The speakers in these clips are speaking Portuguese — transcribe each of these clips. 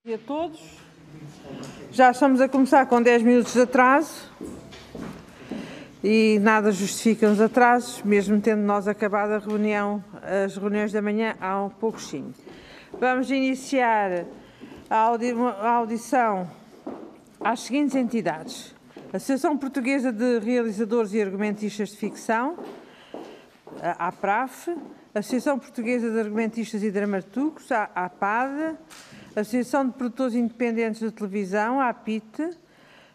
E a todos, já estamos a começar com 10 minutos de atraso e nada justifica os atrasos, mesmo tendo nós acabado a reunião, as reuniões da manhã há um pouquinho. Vamos iniciar a audição às seguintes entidades: a Associação Portuguesa de Realizadores e Argumentistas de Ficção, a APRAF, a Associação Portuguesa de Argumentistas e Dramaturgos, a APAD, a Associação de Produtores Independentes de Televisão, a APIT,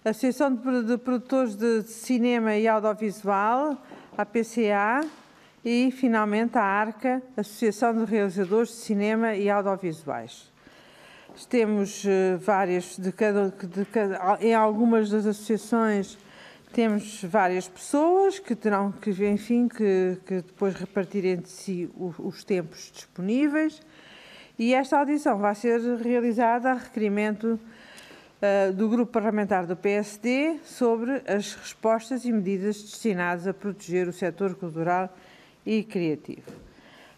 a Associação de Produtores de Cinema e Audiovisual, a PCA e, finalmente, a ARCA, Associação de Realizadores de Cinema e Audiovisuais. Temos várias, em algumas das associações temos várias pessoas que terão que, enfim, que depois repartir entre si os tempos disponíveis. E esta audição vai ser realizada a requerimento do Grupo Parlamentar do PSD sobre as respostas e medidas destinadas a proteger o setor cultural e criativo.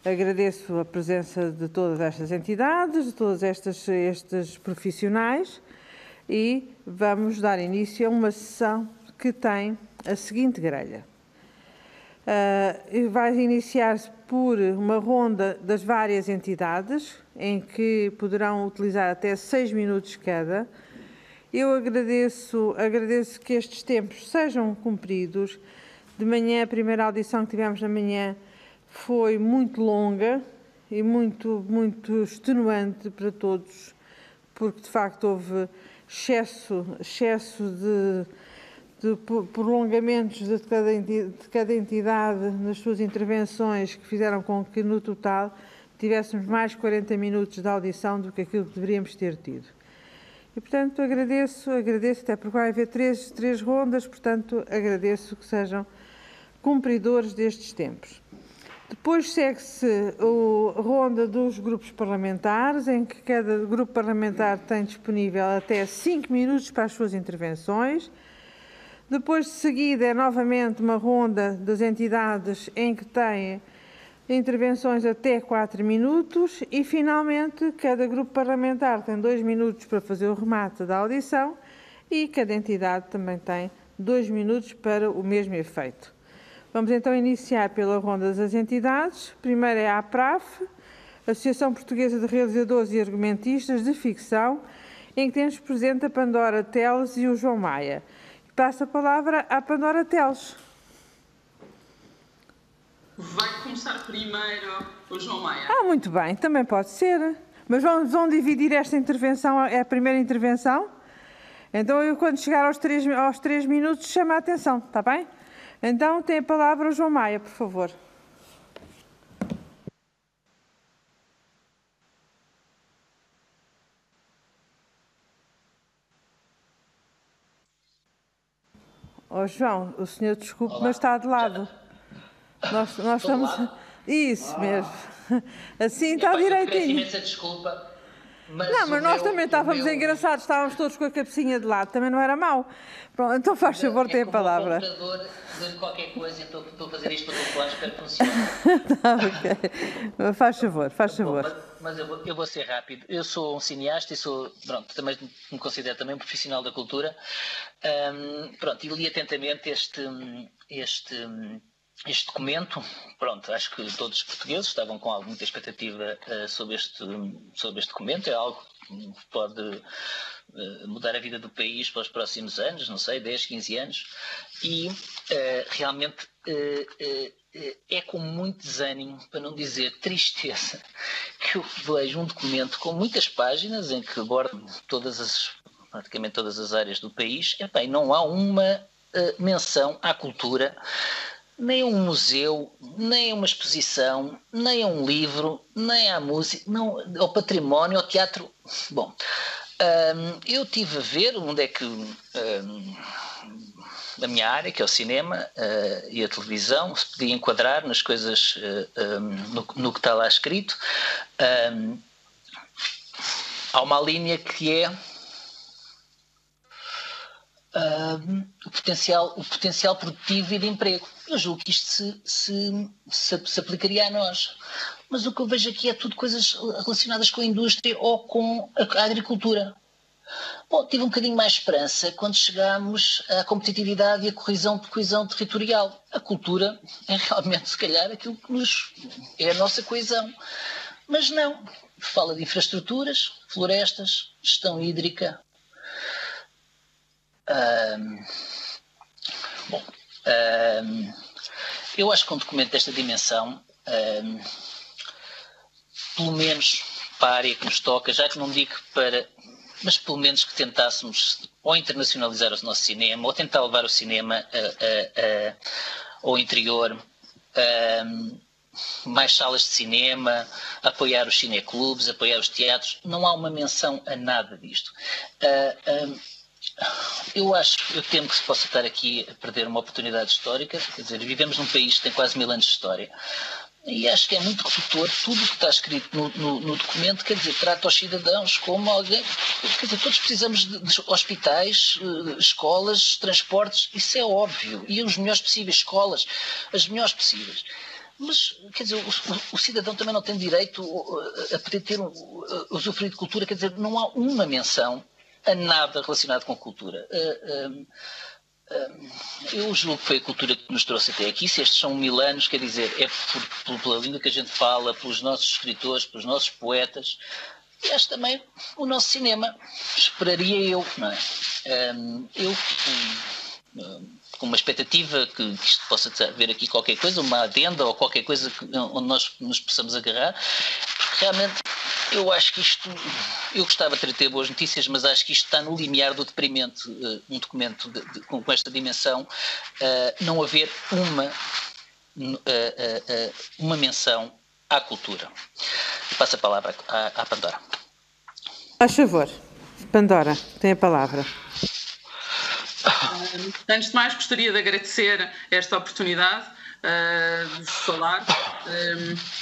Agradeço a presença de todas estas entidades, de todos estes profissionais, e vamos dar início a uma sessão que tem a seguinte grelha. Vai iniciar-se por uma ronda das várias entidades, em que poderão utilizar até 6 minutos cada. Eu agradeço que estes tempos sejam cumpridos. De manhã, a primeira audição que tivemos na manhã foi muito longa e muito extenuante para todos, porque de facto houve excesso de prolongamentos de cada entidade nas suas intervenções, que fizeram com que, no total, tivéssemos mais 40 minutos de audição do que aquilo que deveríamos ter tido. E, portanto, agradeço, até porque vai haver três rondas, portanto, agradeço que sejam cumpridores destes tempos. Depois segue-se a ronda dos grupos parlamentares, em que cada grupo parlamentar tem disponível até 5 minutos para as suas intervenções. Depois de seguida é novamente uma ronda das entidades em que têm intervenções até 4 minutos e, finalmente, cada grupo parlamentar tem 2 minutos para fazer o remate da audição e cada entidade também tem 2 minutos para o mesmo efeito. Vamos então iniciar pela ronda das entidades. Primeiro é a APRAF, Associação Portuguesa de Realizadores e Argumentistas de Ficção, em que temos presente a Pandora Teles e o João Maia. Passo a palavra à Pandora Teles. Vai começar primeiro o João Maia. Muito bem, também pode ser. Mas vão dividir esta intervenção, é a primeira intervenção? Então, eu, quando chegar aos 3 minutos, chamo a atenção, está bem? Então, tem a palavra o João Maia, por favor. João, o senhor desculpe, mas está de lado. Nós estamos... Isso mesmo. Assim está direitinho. Peço imensa desculpa. Mas nós também estávamos engraçados, estávamos todos com a cabecinha de lado, também não era mau. Pronto, então faz favor, tem a palavra. O computador de qualquer coisa, estou a fazer isto para o telefone, espero que funcione. Ok. Faz favor. Bom, mas eu vou ser rápido. Eu sou um cineasta e também me considero também um profissional da cultura. E li atentamente este documento. Acho que todos os portugueses estavam com muita expectativa sobre este documento. É algo que pode mudar a vida do país para os próximos anos, não sei, 10, 15 anos. E realmente é com muito desânimo, para não dizer tristeza, que eu vejo um documento com muitas páginas em que aborda praticamente todas as áreas do país. E não há uma menção à cultura, nem a um museu, nem a uma exposição, nem a um livro, nem à música, não, ao património, ao teatro. Bom, eu estive a ver onde é que a minha área, que é o cinema e a televisão, se podia enquadrar nas coisas, no que está lá escrito. Há uma linha que é o potencial produtivo e de emprego. Eu julgo que isto se aplicaria a nós. Mas o que eu vejo aqui é tudo coisas relacionadas com a indústria ou com a agricultura. Bom, tive um bocadinho mais esperança quando chegámos à competitividade e à coesão territorial. A cultura é realmente, se calhar, aquilo que é a nossa coesão. Mas não. Fala de infraestruturas, florestas, gestão hídrica. Eu acho que um documento desta dimensão, pelo menos para a área que nos toca, já que não digo mas pelo menos que tentássemos ou internacionalizar o nosso cinema, ou tentar levar o cinema ao interior, mais salas de cinema, apoiar os cineclubes, apoiar os teatros. Não há uma menção a nada disto. Eu temo que se possa estar aqui a perder uma oportunidade histórica. Quer dizer, vivemos num país que tem quase 1000 anos de história. E acho que é muito redutor tudo o que está escrito no documento, quer dizer, trata os cidadãos como alguém, quer dizer, todos precisamos de hospitais, escolas, transportes, isso é óbvio, e os melhores possíveis, escolas, as melhores possíveis. Mas, quer dizer, o cidadão também não tem direito a poder ter usufruir de cultura, quer dizer, não há uma menção a nada relacionado com cultura. Eu julgo que foi a cultura que nos trouxe até aqui. Se estes são 1000 anos, quer dizer, é pela língua que a gente fala, pelos nossos escritores, pelos nossos poetas, e acho também o nosso cinema. Esperaria eu, não é? Com uma expectativa que isto possa haver aqui qualquer coisa, uma adenda ou qualquer coisa onde nós nos possamos agarrar, porque realmente eu acho que isto, eu gostava de ter boas notícias, mas acho que isto está no limiar do deprimente, um documento com esta dimensão, não haver uma menção à cultura. Passo a palavra à Pandora. Faz favor, Pandora, tem a palavra. Antes de mais, gostaria de agradecer esta oportunidade de falar.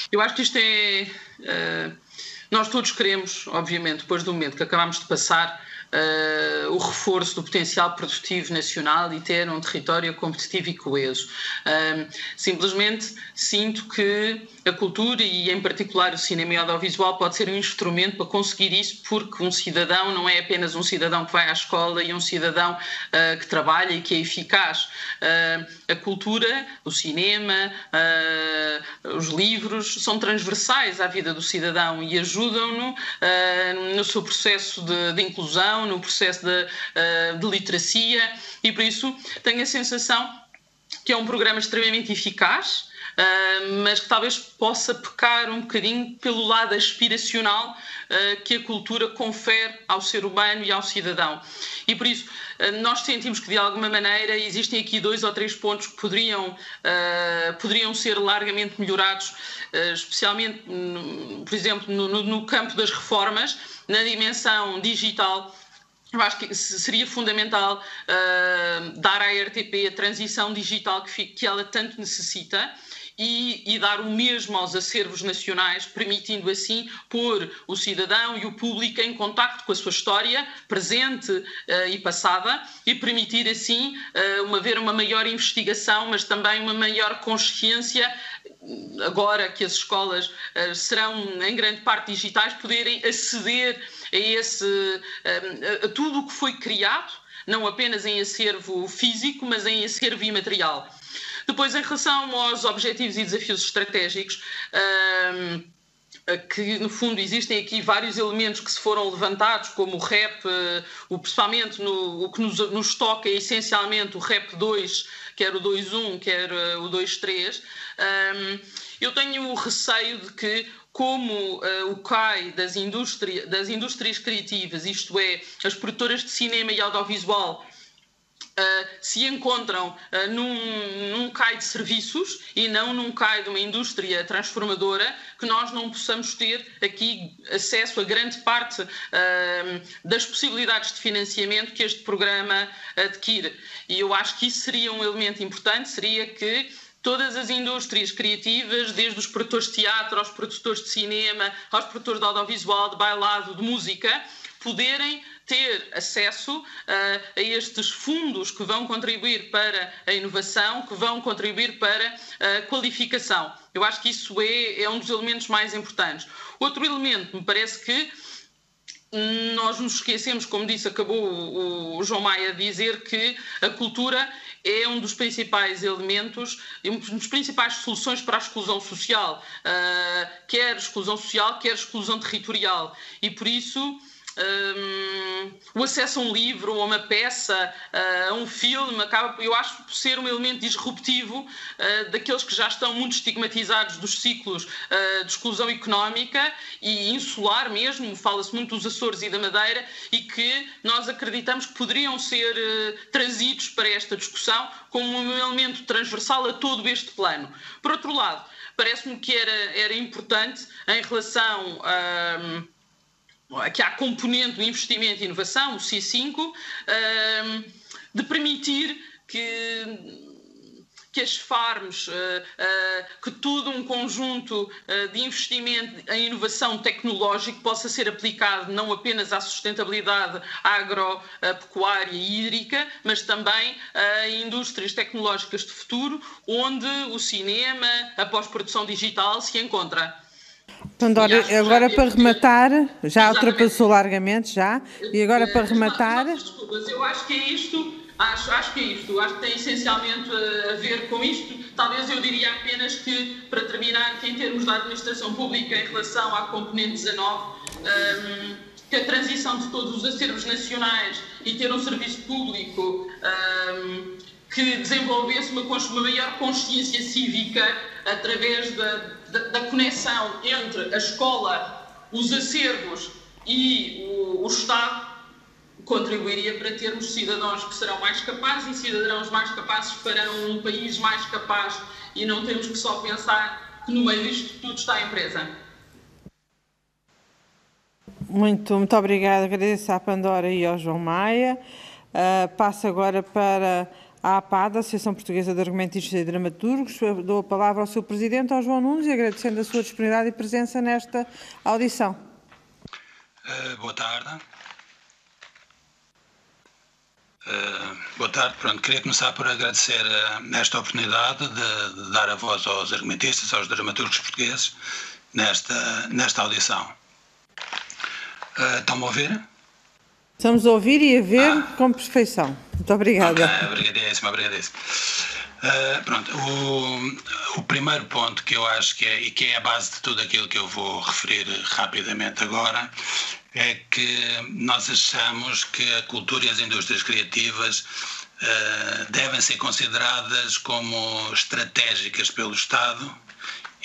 Eu acho que isto é... Nós todos queremos, obviamente, depois do momento que acabámos de passar, o reforço do potencial produtivo nacional e ter um território competitivo e coeso. Simplesmente sinto que a cultura e, em particular, o cinema e audiovisual pode ser um instrumento para conseguir isso, porque um cidadão não é apenas um cidadão que vai à escola e um cidadão que trabalha e que é eficaz. A cultura, o cinema, os livros são transversais à vida do cidadão e ajudam-no no seu processo de inclusão, no processo de literacia, e por isso tenho a sensação que é um programa extremamente eficaz, mas que talvez possa pecar um bocadinho pelo lado aspiracional que a cultura confere ao ser humano e ao cidadão. E por isso nós sentimos que de alguma maneira existem aqui 2 ou 3 pontos que poderiam ser largamente melhorados, especialmente, por exemplo, no campo das reformas, na dimensão digital. Eu acho que seria fundamental dar à RTP a transição digital que ela tanto necessita e dar o mesmo aos acervos nacionais, permitindo assim pôr o cidadão e o público em contacto com a sua história presente e passada, e permitir assim haver uma maior investigação, mas também uma maior consciência, agora que as escolas serão em grande parte digitais, poderem aceder a tudo o que foi criado, não apenas em acervo físico, mas em acervo imaterial. Depois, em relação aos objetivos e desafios estratégicos, que no fundo existem aqui vários elementos que se foram levantados, como o REP, principalmente o que nos toca é essencialmente o REP 2, quer o 2.1, quer o 2.3, eu tenho o receio de que, como o CAI das indústrias criativas, isto é, as produtoras de cinema e audiovisual, se encontram num CAI de serviços e não num CAI de uma indústria transformadora, que nós não possamos ter aqui acesso a grande parte das possibilidades de financiamento que este programa adquire. E eu acho que isso seria um elemento importante, seria que todas as indústrias criativas, desde os produtores de teatro, aos produtores de cinema, aos produtores de audiovisual, de bailado, de música, poderem ter acesso a estes fundos que vão contribuir para a inovação, que vão contribuir para a qualificação. Eu acho que isso é um dos elementos mais importantes. Outro elemento, me parece que nós nos esquecemos, como disse, acabou o João Maia a dizer, que a cultura é um dos principais elementos, uma das principais soluções para a exclusão social, quer exclusão social, quer exclusão territorial. E por isso o acesso a um livro, a uma peça, a um filme, acaba, eu acho, por ser um elemento disruptivo daqueles que já estão muito estigmatizados dos ciclos de exclusão económica e insular mesmo, fala-se muito dos Açores e da Madeira, e que nós acreditamos que poderiam ser trazidos para esta discussão como um elemento transversal a todo este plano. Por outro lado, parece-me que era importante, em relação que há a componente do investimento e inovação, o C5, de permitir que as farms, que todo um conjunto de investimento em inovação tecnológica possa ser aplicado não apenas à sustentabilidade agropecuária e hídrica, mas também a indústrias tecnológicas de futuro, onde o cinema, a pós-produção digital se encontra. Pandora, agora para rematar, já ultrapassou largamente, e agora para rematar... Desculpas, eu acho que é isto, acho que é isto, acho que tem essencialmente a ver com isto. Talvez eu diria apenas que, para terminar, que em termos da administração pública em relação à componente 19, que a transição de todos os acervos nacionais e ter um serviço público que desenvolvesse uma maior consciência cívica através da conexão entre a escola, os acervos e o Estado, contribuiria para termos cidadãos que serão mais capazes e cidadãos mais capazes para um país mais capaz, e não temos que só pensar que no meio disto tudo está a empresa. Muito obrigada, agradeço à Pandora e ao João Maia. Passo agora para a APAD, Associação Portuguesa de Argumentistas e Dramaturgos. Dou a palavra ao seu Presidente, ao João Nunes, e agradecendo a sua disponibilidade e presença nesta audição. Boa tarde. Boa tarde. Pronto, queria começar por agradecer esta oportunidade de dar a voz aos argumentistas, aos dramaturgos portugueses, nesta audição. Estão-me a ouvir? Estamos a ouvir e a ver com perfeição. Muito obrigada. Okay, obrigadíssimo. Pronto, o primeiro ponto que eu acho que é a base de tudo aquilo que eu vou referir rapidamente agora é que nós achamos que a cultura e as indústrias criativas devem ser consideradas como estratégicas pelo Estado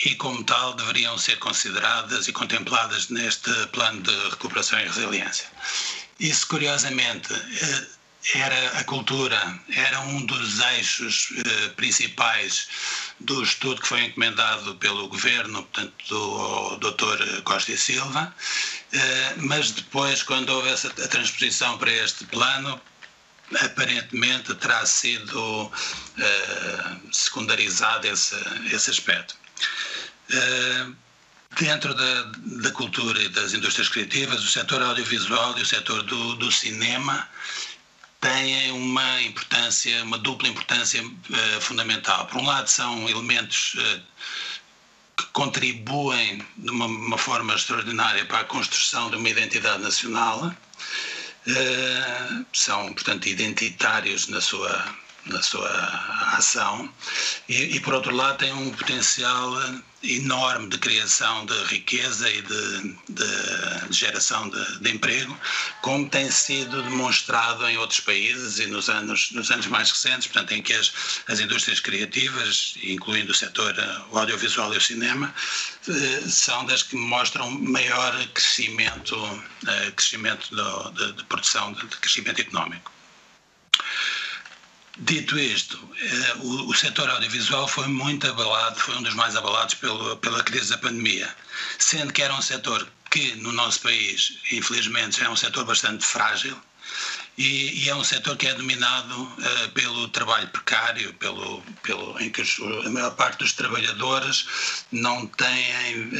e, como tal, deveriam ser consideradas e contempladas neste plano de recuperação e resiliência. Isso, curiosamente, a cultura era um dos eixos principais do estudo que foi encomendado pelo Governo, portanto, do Dr. Costa e Silva, mas depois, quando houve a transposição para este plano, aparentemente terá sido secundarizado esse aspecto. Dentro da cultura e das indústrias criativas, o setor audiovisual e o setor do cinema têm uma dupla importância fundamental. Por um lado, são elementos que contribuem de uma forma extraordinária para a construção de uma identidade nacional, são, portanto, identitários na sua ação, e por outro lado têm um potencial enorme de criação de riqueza e de geração de emprego, como tem sido demonstrado em outros países e nos anos mais recentes, portanto, em que as indústrias criativas, incluindo o setor audiovisual e o cinema, são das que mostram maior crescimento de produção, de crescimento económico. Dito isto, o setor audiovisual foi muito abalado, foi um dos mais abalados pela crise da pandemia, sendo que era um setor que, no nosso país, infelizmente, já é um setor bastante frágil e é um setor que é dominado pelo trabalho precário, em que a maior parte dos trabalhadores não têm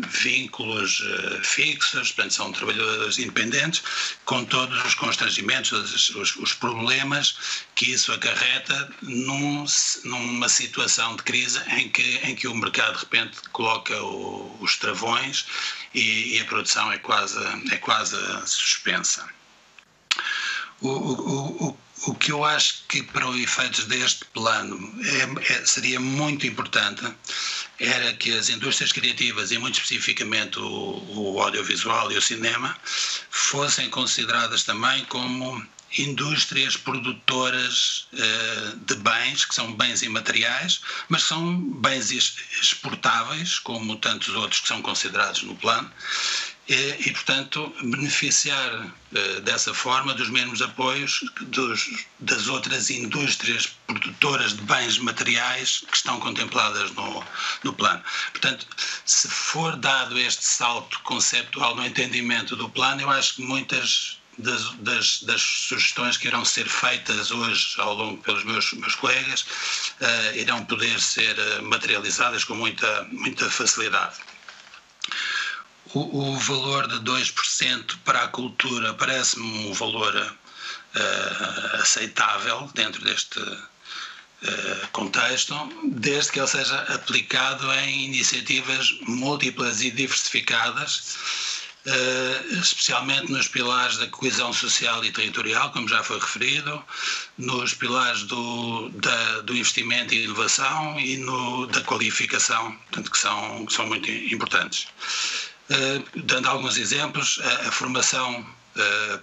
vínculos fixos, portanto são trabalhadores independentes, com todos os constrangimentos, os problemas que isso acarreta numa situação de crise em que o mercado de repente coloca os travões e a produção é quase suspensa. O que eu acho que para os efeitos deste plano seria muito importante era que as indústrias criativas, e muito especificamente o audiovisual e o cinema, fossem consideradas também como indústrias produtoras de bens, que são bens imateriais, mas são bens exportáveis, como tantos outros que são considerados no plano, e portanto, beneficiar dessa forma dos mesmos apoios das outras indústrias produtoras de bens materiais que estão contempladas no plano. Portanto, se for dado este salto conceptual no entendimento do plano, eu acho que muitas das sugestões que irão ser feitas hoje ao longo pelos meus colegas irão poder ser materializadas com muita facilidade. O valor de 2% para a cultura parece-me um valor aceitável dentro deste contexto, desde que ele seja aplicado em iniciativas múltiplas e diversificadas, especialmente nos pilares da coesão social e territorial, como já foi referido, nos pilares do investimento e inovação e da qualificação, portanto, que são muito importantes. Dando alguns exemplos, a formação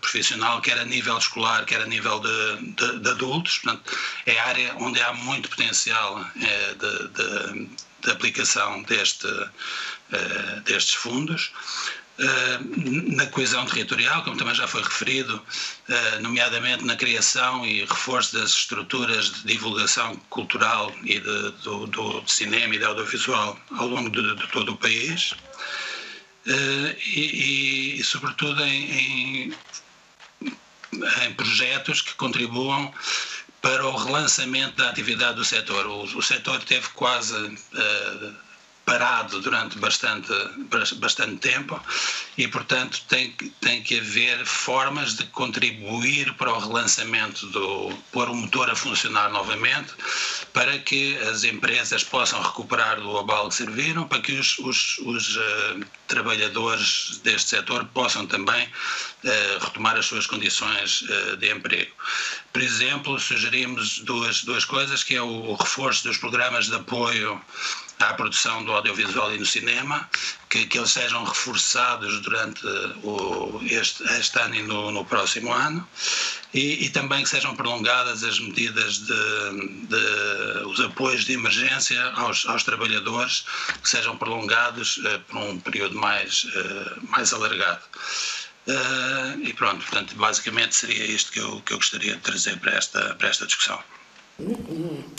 profissional, quer a nível escolar, quer a nível de adultos, portanto, é a área onde há muito potencial de aplicação destes fundos. Na coesão territorial, como também já foi referido, nomeadamente na criação e reforço das estruturas de divulgação cultural e do cinema e do audiovisual ao longo de todo o país. E sobretudo em projetos que contribuam para o relançamento da atividade do setor. O setor teve quase parado durante bastante tempo e, portanto, tem que haver formas de contribuir para o relançamento, pôr o motor a funcionar novamente, para que as empresas possam recuperar do abalo que serviram, para que os trabalhadores deste setor possam também retomar as suas condições de emprego. Por exemplo, sugerimos duas coisas, que é o reforço dos programas de apoio à produção do audiovisual e no cinema, que eles sejam reforçados durante este ano e no próximo ano, e também que sejam prolongadas as medidas os apoios de emergência aos trabalhadores, que sejam prolongados por um período mais alargado. E pronto, portanto, basicamente seria isto que eu gostaria de trazer para esta discussão.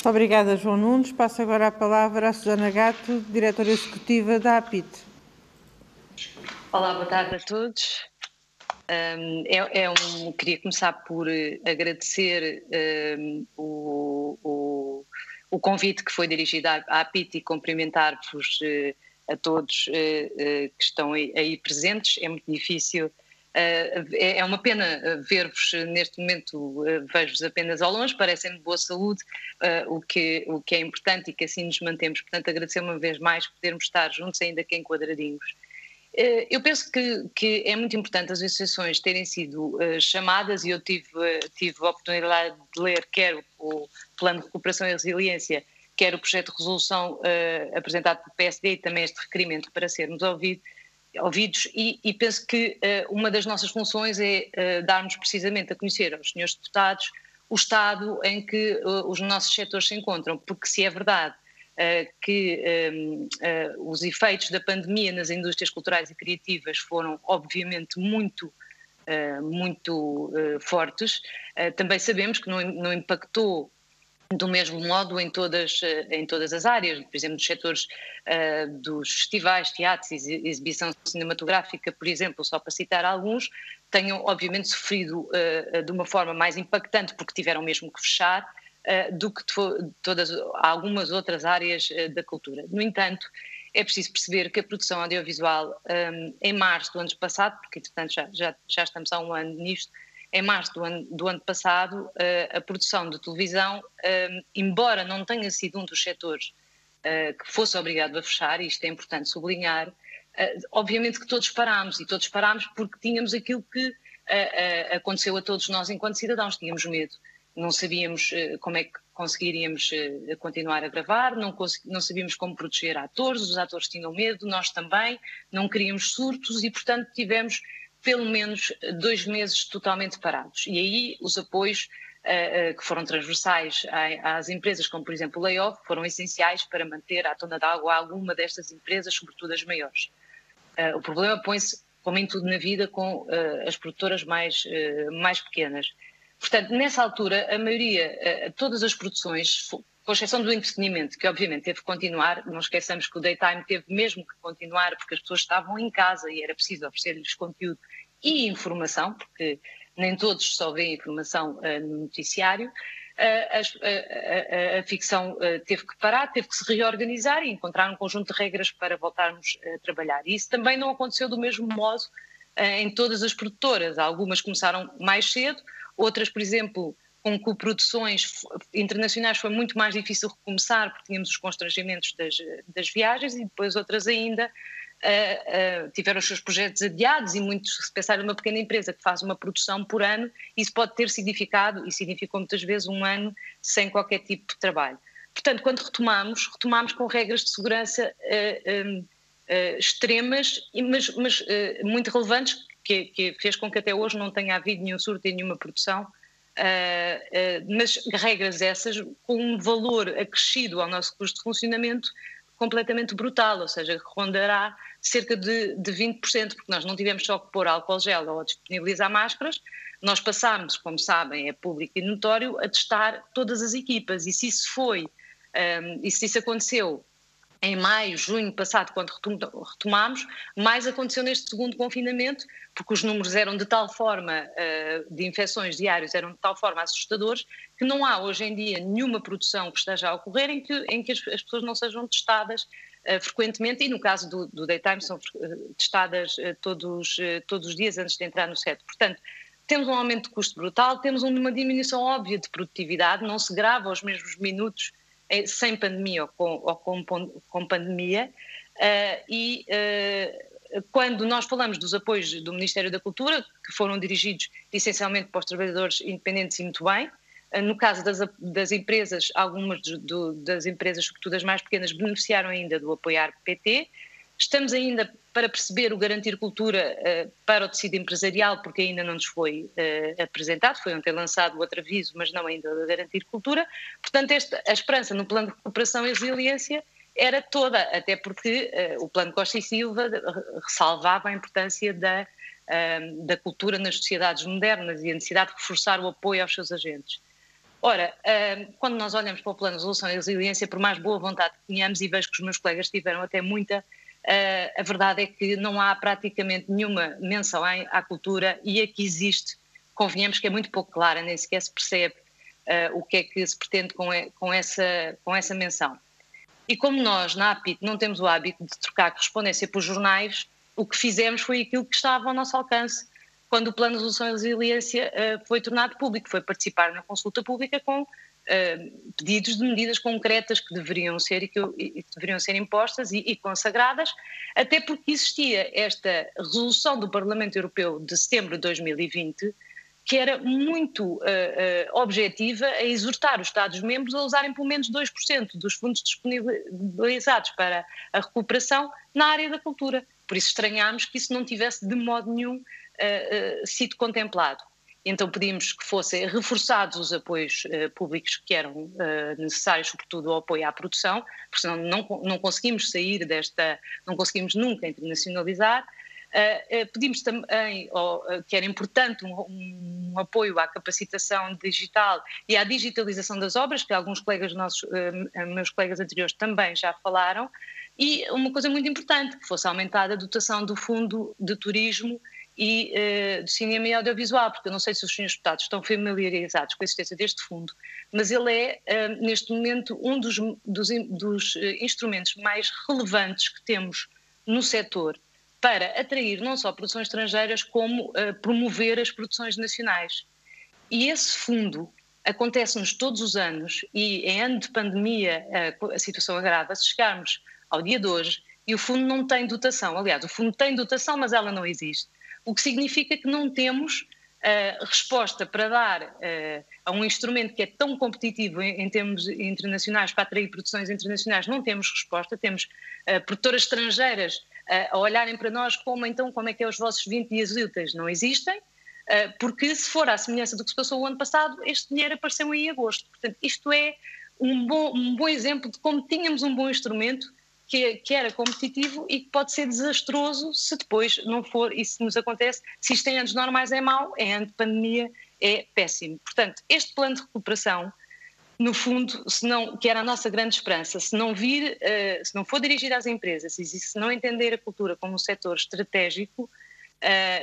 Obrigada, João Nunes. Passo agora a palavra à Susana Gato, diretora executiva da APIT. Olá, boa tarde a todos. Queria começar por agradecer o convite que foi dirigido à APIT e cumprimentar-vos a todos que estão aí presentes. É muito difícil. É uma pena ver-vos neste momento, vejo-vos apenas ao longe, parecem de boa saúde, o que é importante e que assim nos mantemos. Portanto, agradecer uma vez mais podermos estar juntos, ainda que enquadradinhos. Eu penso que é muito importante as associações terem sido chamadas, e eu tive a oportunidade de ler quer o Plano de Recuperação e Resiliência, quer o projeto de resolução apresentado pelo PSD e também este requerimento para sermos ouvidos, e penso que uma das nossas funções é darmos precisamente a conhecer aos senhores deputados o estado em que os nossos setores se encontram, porque se é verdade que os efeitos da pandemia nas indústrias culturais e criativas foram obviamente muito fortes, também sabemos que não impactou do mesmo modo em todas as áreas, por exemplo, nos setores dos festivais, teatros, exibição cinematográfica, por exemplo, só para citar alguns, tenham obviamente sofrido de uma forma mais impactante porque tiveram mesmo que fechar do que algumas outras áreas da cultura. No entanto, é preciso perceber que a produção audiovisual, em março do ano passado, porque entretanto já estamos há um ano nisto, em março do ano passado, a produção de televisão, embora não tenha sido um dos setores que fosse obrigado a fechar, e isto é importante sublinhar, obviamente que todos parámos, e todos parámos porque tínhamos aquilo que aconteceu a todos nós enquanto cidadãos, tínhamos medo, não sabíamos como é que conseguiríamos continuar a gravar, não sabíamos como proteger atores, os atores tinham medo, nós também, não queríamos surtos e, portanto, tivemos pelo menos 2 meses totalmente parados. E aí os apoios que foram transversais às empresas, como por exemplo o layoff, foram essenciais para manter à tona d'água alguma destas empresas, sobretudo as maiores. O problema põe-se, como em tudo na vida, com as produtoras mais pequenas. Portanto, nessa altura, a maioria, todas as produções, com exceção do entretenimento, que obviamente teve que continuar, não esqueçamos que o Daytime teve mesmo que continuar porque as pessoas estavam em casa e era preciso oferecer-lhes conteúdo e informação, porque nem todos só veem informação no noticiário. A ficção teve que parar, teve que se reorganizar e encontrar um conjunto de regras para voltarmos a trabalhar. E isso também não aconteceu do mesmo modo em todas as produtoras. Algumas começaram mais cedo, outras, por exemplo, com coproduções internacionais foi muito mais difícil recomeçar porque tínhamos os constrangimentos das viagens, e depois outras ainda tiveram os seus projetos adiados, e muitos, se pensar numa pequena empresa que faz uma produção por ano, isso pode ter significado, e significou muitas vezes um ano sem qualquer tipo de trabalho. Portanto, quando retomamos com regras de segurança extremas, mas muito relevantes, que fez com que até hoje não tenha havido nenhum surto em nenhuma produção, mas regras essas com um valor acrescido ao nosso custo de funcionamento completamente brutal, ou seja, rondará cerca de 20%, porque nós não tivemos só que pôr álcool gel ou disponibilizar máscaras, nós passámos, como sabem, é público e notório, a testar todas as equipas, e se isso aconteceu em maio, junho passado, quando retomámos, mais aconteceu neste segundo confinamento, porque os números eram de tal forma, de infecções diárias eram de tal forma assustadores, que não há hoje em dia nenhuma produção que esteja a ocorrer em que as pessoas não sejam testadas frequentemente, e no caso do Daytime são testadas todos os dias antes de entrar no set. Portanto, temos um aumento de custo brutal, temos uma diminuição óbvia de produtividade, não se grava aos mesmos minutos sem pandemia ou com pandemia, quando nós falamos dos apoios do Ministério da Cultura, que foram dirigidos essencialmente para os trabalhadores independentes, e muito bem, no caso das empresas, algumas das empresas, sobretudo as mais pequenas, beneficiaram ainda do apoiar PT. Estamos ainda para perceber o Garantir Cultura para o tecido empresarial, porque ainda não nos foi apresentado, foi ontem lançado o outro aviso, mas não ainda o Garantir Cultura. Portanto, a esperança no Plano de Recuperação e Resiliência era toda, até porque o Plano Costa e Silva ressalvava a importância da cultura nas sociedades modernas e a necessidade de reforçar o apoio aos seus agentes. Ora, quando nós olhamos para o Plano de Resolução e Resiliência, por mais boa vontade que tenhamos, e vejo que os meus colegas tiveram até muita, a verdade é que não há praticamente nenhuma menção à cultura, e a que existe, convenhamos que é muito pouco clara, nem sequer se percebe o que é que se pretende com essa menção. E como nós, na APIT, não temos o hábito de trocar correspondência por jornais, o que fizemos foi aquilo que estava ao nosso alcance quando o Plano de Resolução e Resiliência foi tornado público, foi participar na consulta pública com pedidos de medidas concretas que deveriam ser deveriam ser impostas e consagradas, até porque existia esta resolução do Parlamento Europeu de setembro de 2020, que era muito objetiva a exortar os Estados-membros a usarem pelo menos 2% dos fundos disponibilizados para a recuperação na área da cultura. Por isso estranhámos que isso não tivesse de modo nenhum sido contemplado. Então pedimos que fossem reforçados os apoios públicos que eram necessários, sobretudo o apoio à produção, porque senão não conseguimos sair não conseguimos nunca internacionalizar. Pedimos também que era importante um apoio à capacitação digital e à digitalização das obras, que alguns colegas nossos, meus colegas anteriores também já falaram, e uma coisa muito importante, que fosse aumentada a dotação do Fundo de Turismo e do Cinema e Audiovisual, porque eu não sei se os senhores deputados estão familiarizados com a existência deste fundo, mas ele é, neste momento, um dos instrumentos mais relevantes que temos no setor para atrair não só produções estrangeiras, como promover as produções nacionais. E esse fundo acontece-nos todos os anos, e em ano de pandemia a situação agrava. Se chegarmos ao dia de hoje e o fundo não tem dotação, aliás, o fundo tem dotação, mas ela não existe, o que significa que não temos resposta para dar a um instrumento que é tão competitivo em termos internacionais, para atrair produções internacionais. Não temos resposta, temos produtoras estrangeiras a olharem para nós como é que é os vossos 20 dias úteis? Não existem, porque se for à semelhança do que se passou o ano passado, este dinheiro apareceu em agosto. Portanto, isto é um bom exemplo de como tínhamos um bom instrumento que era competitivo e que pode ser desastroso se depois não for, e se nos acontece, se isto em anos normais é mau, em ano de pandemia é péssimo. Portanto, este plano de recuperação, no fundo, que era a nossa grande esperança, se não for dirigido às empresas e se não entender a cultura como um setor estratégico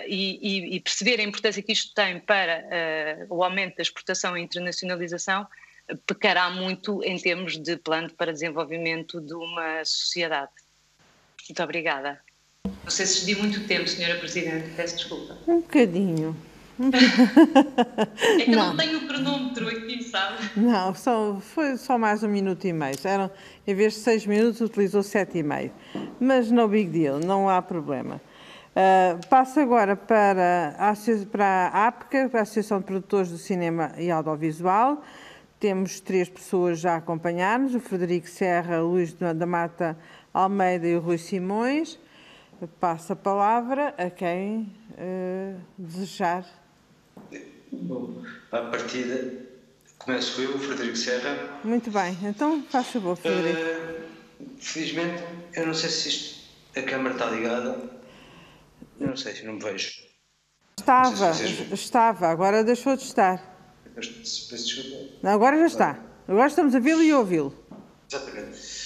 e perceber a importância que isto tem para o aumento da exportação e internacionalização, pecará muito em termos de plano para desenvolvimento de uma sociedade. Muito obrigada. Não sei se cedi muito tempo, Sra. Presidente, peço desculpa. Um bocadinho. É que eu não tenho o cronómetro aqui, sabe? Não, foi só mais 1 minuto e meio. Em vez de 6 minutos, utilizou 7,5. Mas no big deal, não há problema. Passo agora para a APCA, para a Associação de Produtores do Cinema e Audiovisual. Temos 3 pessoas já a acompanhar-nos, o Frederico Serra, o Luís da Mata Almeida e o Rui Simões. Passo a palavra a quem desejar. Bom, à partida, começo eu, o Frederico Serra. Muito bem, então faz favor, Frederico. Felizmente, eu não sei se a câmara está ligada, eu não sei, não me vejo. Estava, agora deixou de estar. Peço desculpa. Não, agora já está. Agora estamos a vê-lo e a ouvi-lo. Exatamente.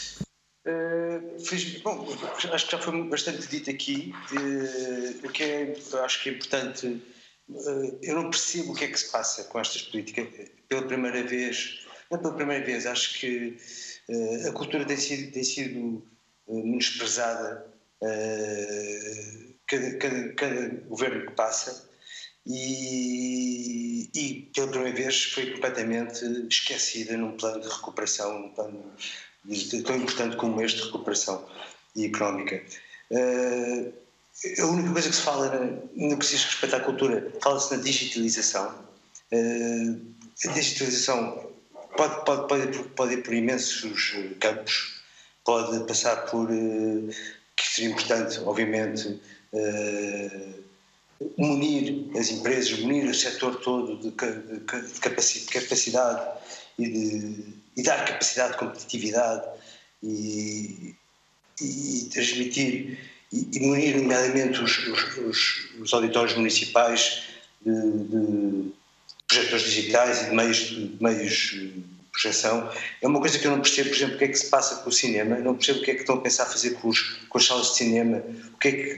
Bom, acho que já foi bastante dito aqui. O que acho que é importante, eu não percebo o que é que se passa com estas políticas. Não pela primeira vez, acho que a cultura tem sido menosprezada cada governo que passa. E pela primeira vez foi completamente esquecida num plano de recuperação, num plano tão importante como este de recuperação económica. A única coisa que se fala no que se diz respeito à cultura, fala-se na digitalização. A digitalização pode ir por imensos campos, pode passar por, que seria importante, obviamente, munir as empresas, munir o setor todo de capacidade e dar capacidade de competitividade e transmitir e munir nomeadamente os auditórios municipais de projetores digitais e de meios de projeção. É uma coisa que eu não percebo, por exemplo, o que é que se passa com o cinema, não percebo o que é que estão a pensar fazer com as salas de cinema,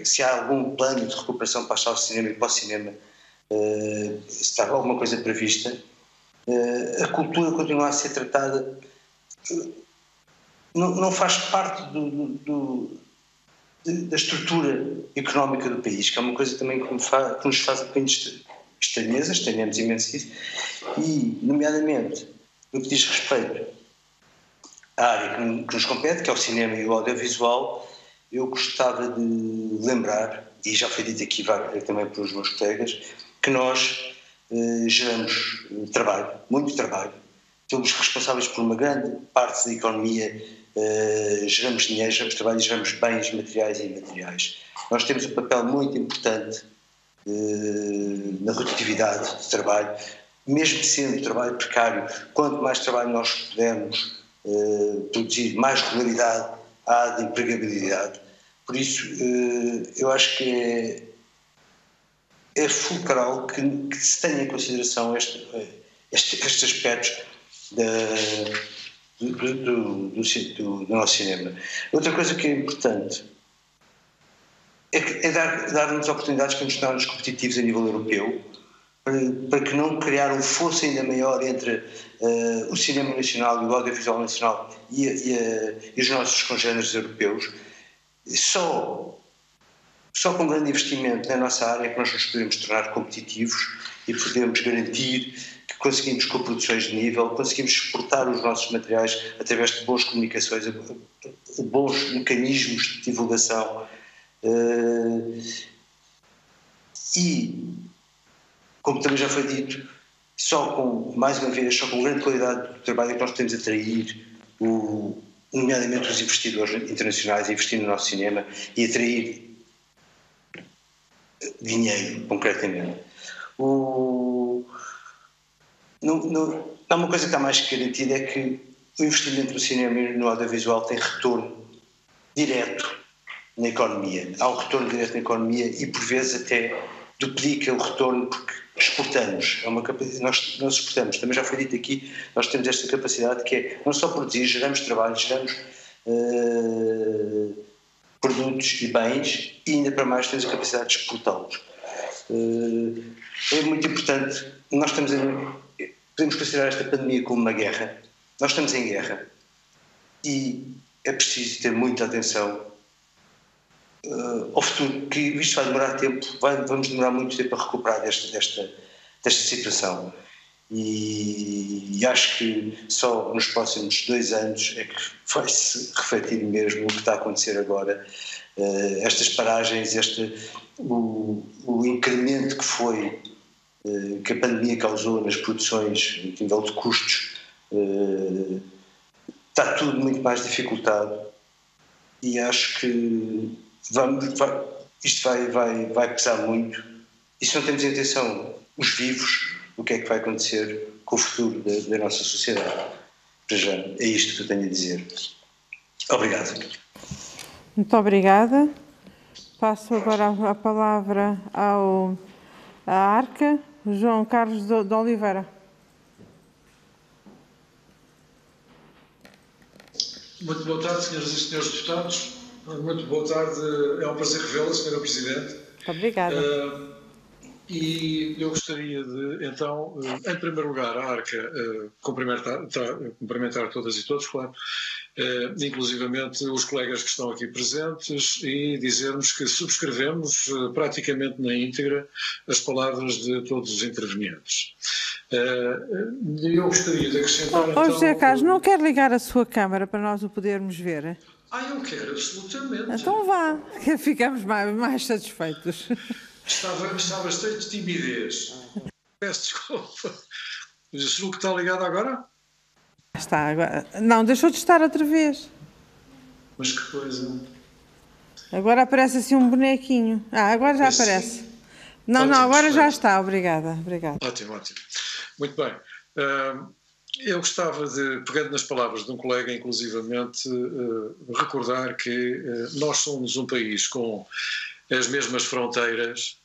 se há algum plano de recuperação para as salas de cinema e para o cinema, se está alguma coisa prevista. A cultura continua a ser tratada, não faz parte da estrutura económica do país, que é uma coisa também que nos faz um bocadinho estranhamos imenso isso, e nomeadamente no que diz respeito à área que nos compete, que é o cinema e o audiovisual, eu gostava de lembrar, e já foi dito aqui também pelos meus colegas, que nós geramos trabalho, muito trabalho, somos responsáveis por uma grande parte da economia, geramos dinheiro, geramos trabalho e geramos bens materiais e imateriais. Nós temos um papel muito importante na rotatividade de trabalho, mesmo sendo trabalho precário. Quanto mais trabalho nós pudermos produzir, mais regularidade há de empregabilidade. Por isso, eu acho que é fulcral que se tenha em consideração estes aspectos do nosso cinema. Outra coisa que é importante é dar-nos oportunidades para nos tornarmos competitivos a nível europeu, para que não criar um fosso ainda maior entre o cinema nacional e o audiovisual nacional e os nossos congêneres europeus. Só com um grande investimento na nossa área é que nós nos podemos tornar competitivos e podemos garantir que conseguimos coproduções de nível, conseguimos exportar os nossos materiais através de boas comunicações, bons mecanismos de divulgação e, como também já foi dito, mais uma vez, só com grande qualidade do trabalho é que nós podemos atrair nomeadamente os investidores internacionais a investir no nosso cinema e atrair dinheiro, concretamente. Há uma coisa que está mais que garantida, é que o investimento no cinema e no audiovisual tem retorno direto na economia. Há um retorno direto na economia e, por vezes, até duplica o retorno porque exportamos. Nós exportamos. Também já foi dito aqui, nós temos esta capacidade que é não só produzir, geramos trabalho, geramos produtos e bens e ainda para mais temos a capacidade de exportá-los. É muito importante. Nós podemos considerar esta pandemia como uma guerra. Nós estamos em guerra e é preciso ter muita atenção ao futuro, que isto vai demorar tempo, vamos demorar muito tempo a recuperar desta situação. E acho que só nos próximos 2 anos é que vai-se refletir mesmo o que está a acontecer agora. Estas paragens, o incremento que a pandemia causou nas produções, em nível de custos, está tudo muito mais dificultado e acho que isto vai pesar muito. E se não temos atenção, os vivos, o que é que vai acontecer com o futuro da nossa sociedade? Para já, é isto que eu tenho a dizer. Obrigado. Muito obrigada. Passo agora a palavra à ARCA, João Carlos de Oliveira. Muito boa tarde, senhoras e senhores deputados. Muito boa tarde. É um prazer revê-la, senhora Presidente. Muito obrigada. E eu gostaria de, então, em primeiro lugar, a ARCA cumprimentar todas e todos, claro, inclusivamente os colegas que estão aqui presentes, e dizermos que subscrevemos praticamente na íntegra as palavras de todos os intervenientes. Eu gostaria de acrescentar, então... José Carlos, não quer ligar a sua câmara para nós o podermos ver? Eu quero, absolutamente. Então vá, que ficamos mais satisfeitos. Estava cheio de timidez. Peço desculpa. Mas o que está ligado agora? Está agora. Não, deixou de estar outra vez. Mas que coisa. Agora aparece assim um bonequinho. Agora já aparece. Sim. Não, ótimo, agora já está. Obrigada. Ótimo. Muito bem. Eu gostava de, pegando nas palavras de um colega, inclusivamente, recordar que nós somos um país com as mesmas fronteiras,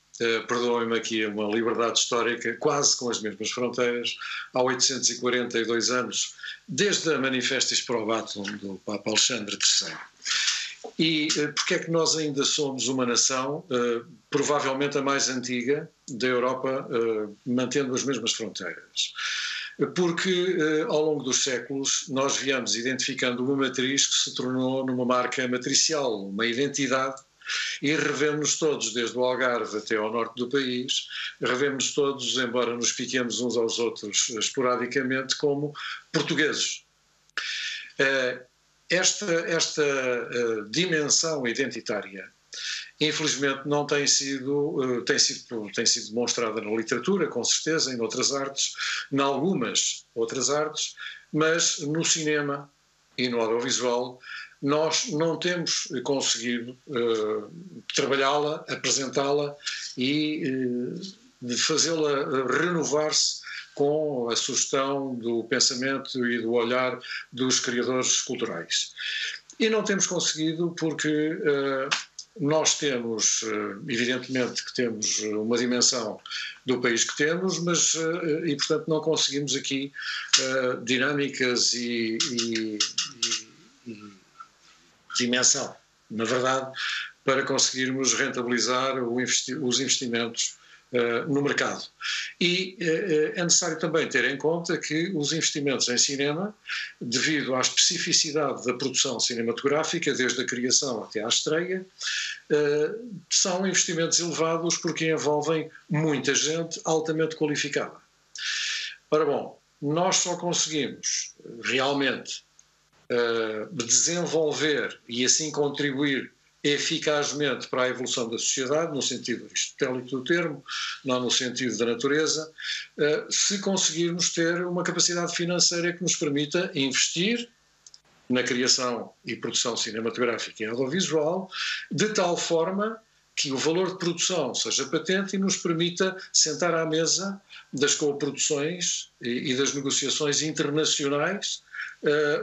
perdoem-me aqui uma liberdade histórica, quase com as mesmas fronteiras, há 842 anos, desde a Manifestis Probatum do Papa Alexandre III. E porque é que nós ainda somos uma nação, provavelmente a mais antiga da Europa, mantendo as mesmas fronteiras? Porque ao longo dos séculos nós viemos identificando uma matriz que se tornou numa marca matricial, uma identidade, e revemos-nos todos, desde o Algarve até ao norte do país, revemos-nos todos, embora nos piquemos uns aos outros esporadicamente, como portugueses. Esta dimensão identitária, infelizmente, não tem sido demonstrada na literatura, com certeza, em outras artes, em algumas outras artes, mas no cinema e no audiovisual nós não temos conseguido trabalhá-la, apresentá-la e fazê-la renovar-se com a sugestão do pensamento e do olhar dos criadores culturais. E não temos conseguido porque nós temos, evidentemente que temos uma dimensão do país que temos, mas, e portanto não conseguimos aqui dinâmicas e dimensão, na verdade, para conseguirmos rentabilizar os investimentos no mercado. E é necessário também ter em conta que os investimentos em cinema, devido à especificidade da produção cinematográfica, desde a criação até à estreia, são investimentos elevados porque envolvem muita gente altamente qualificada. Ora bom, nós só conseguimos realmente desenvolver e assim contribuir eficazmente para a evolução da sociedade, no sentido aristotélico do termo, não no sentido da natureza, se conseguirmos ter uma capacidade financeira que nos permita investir na criação e produção cinematográfica e audiovisual, de tal forma que o valor de produção seja patente e nos permita sentar à mesa das coproduções e das negociações internacionais.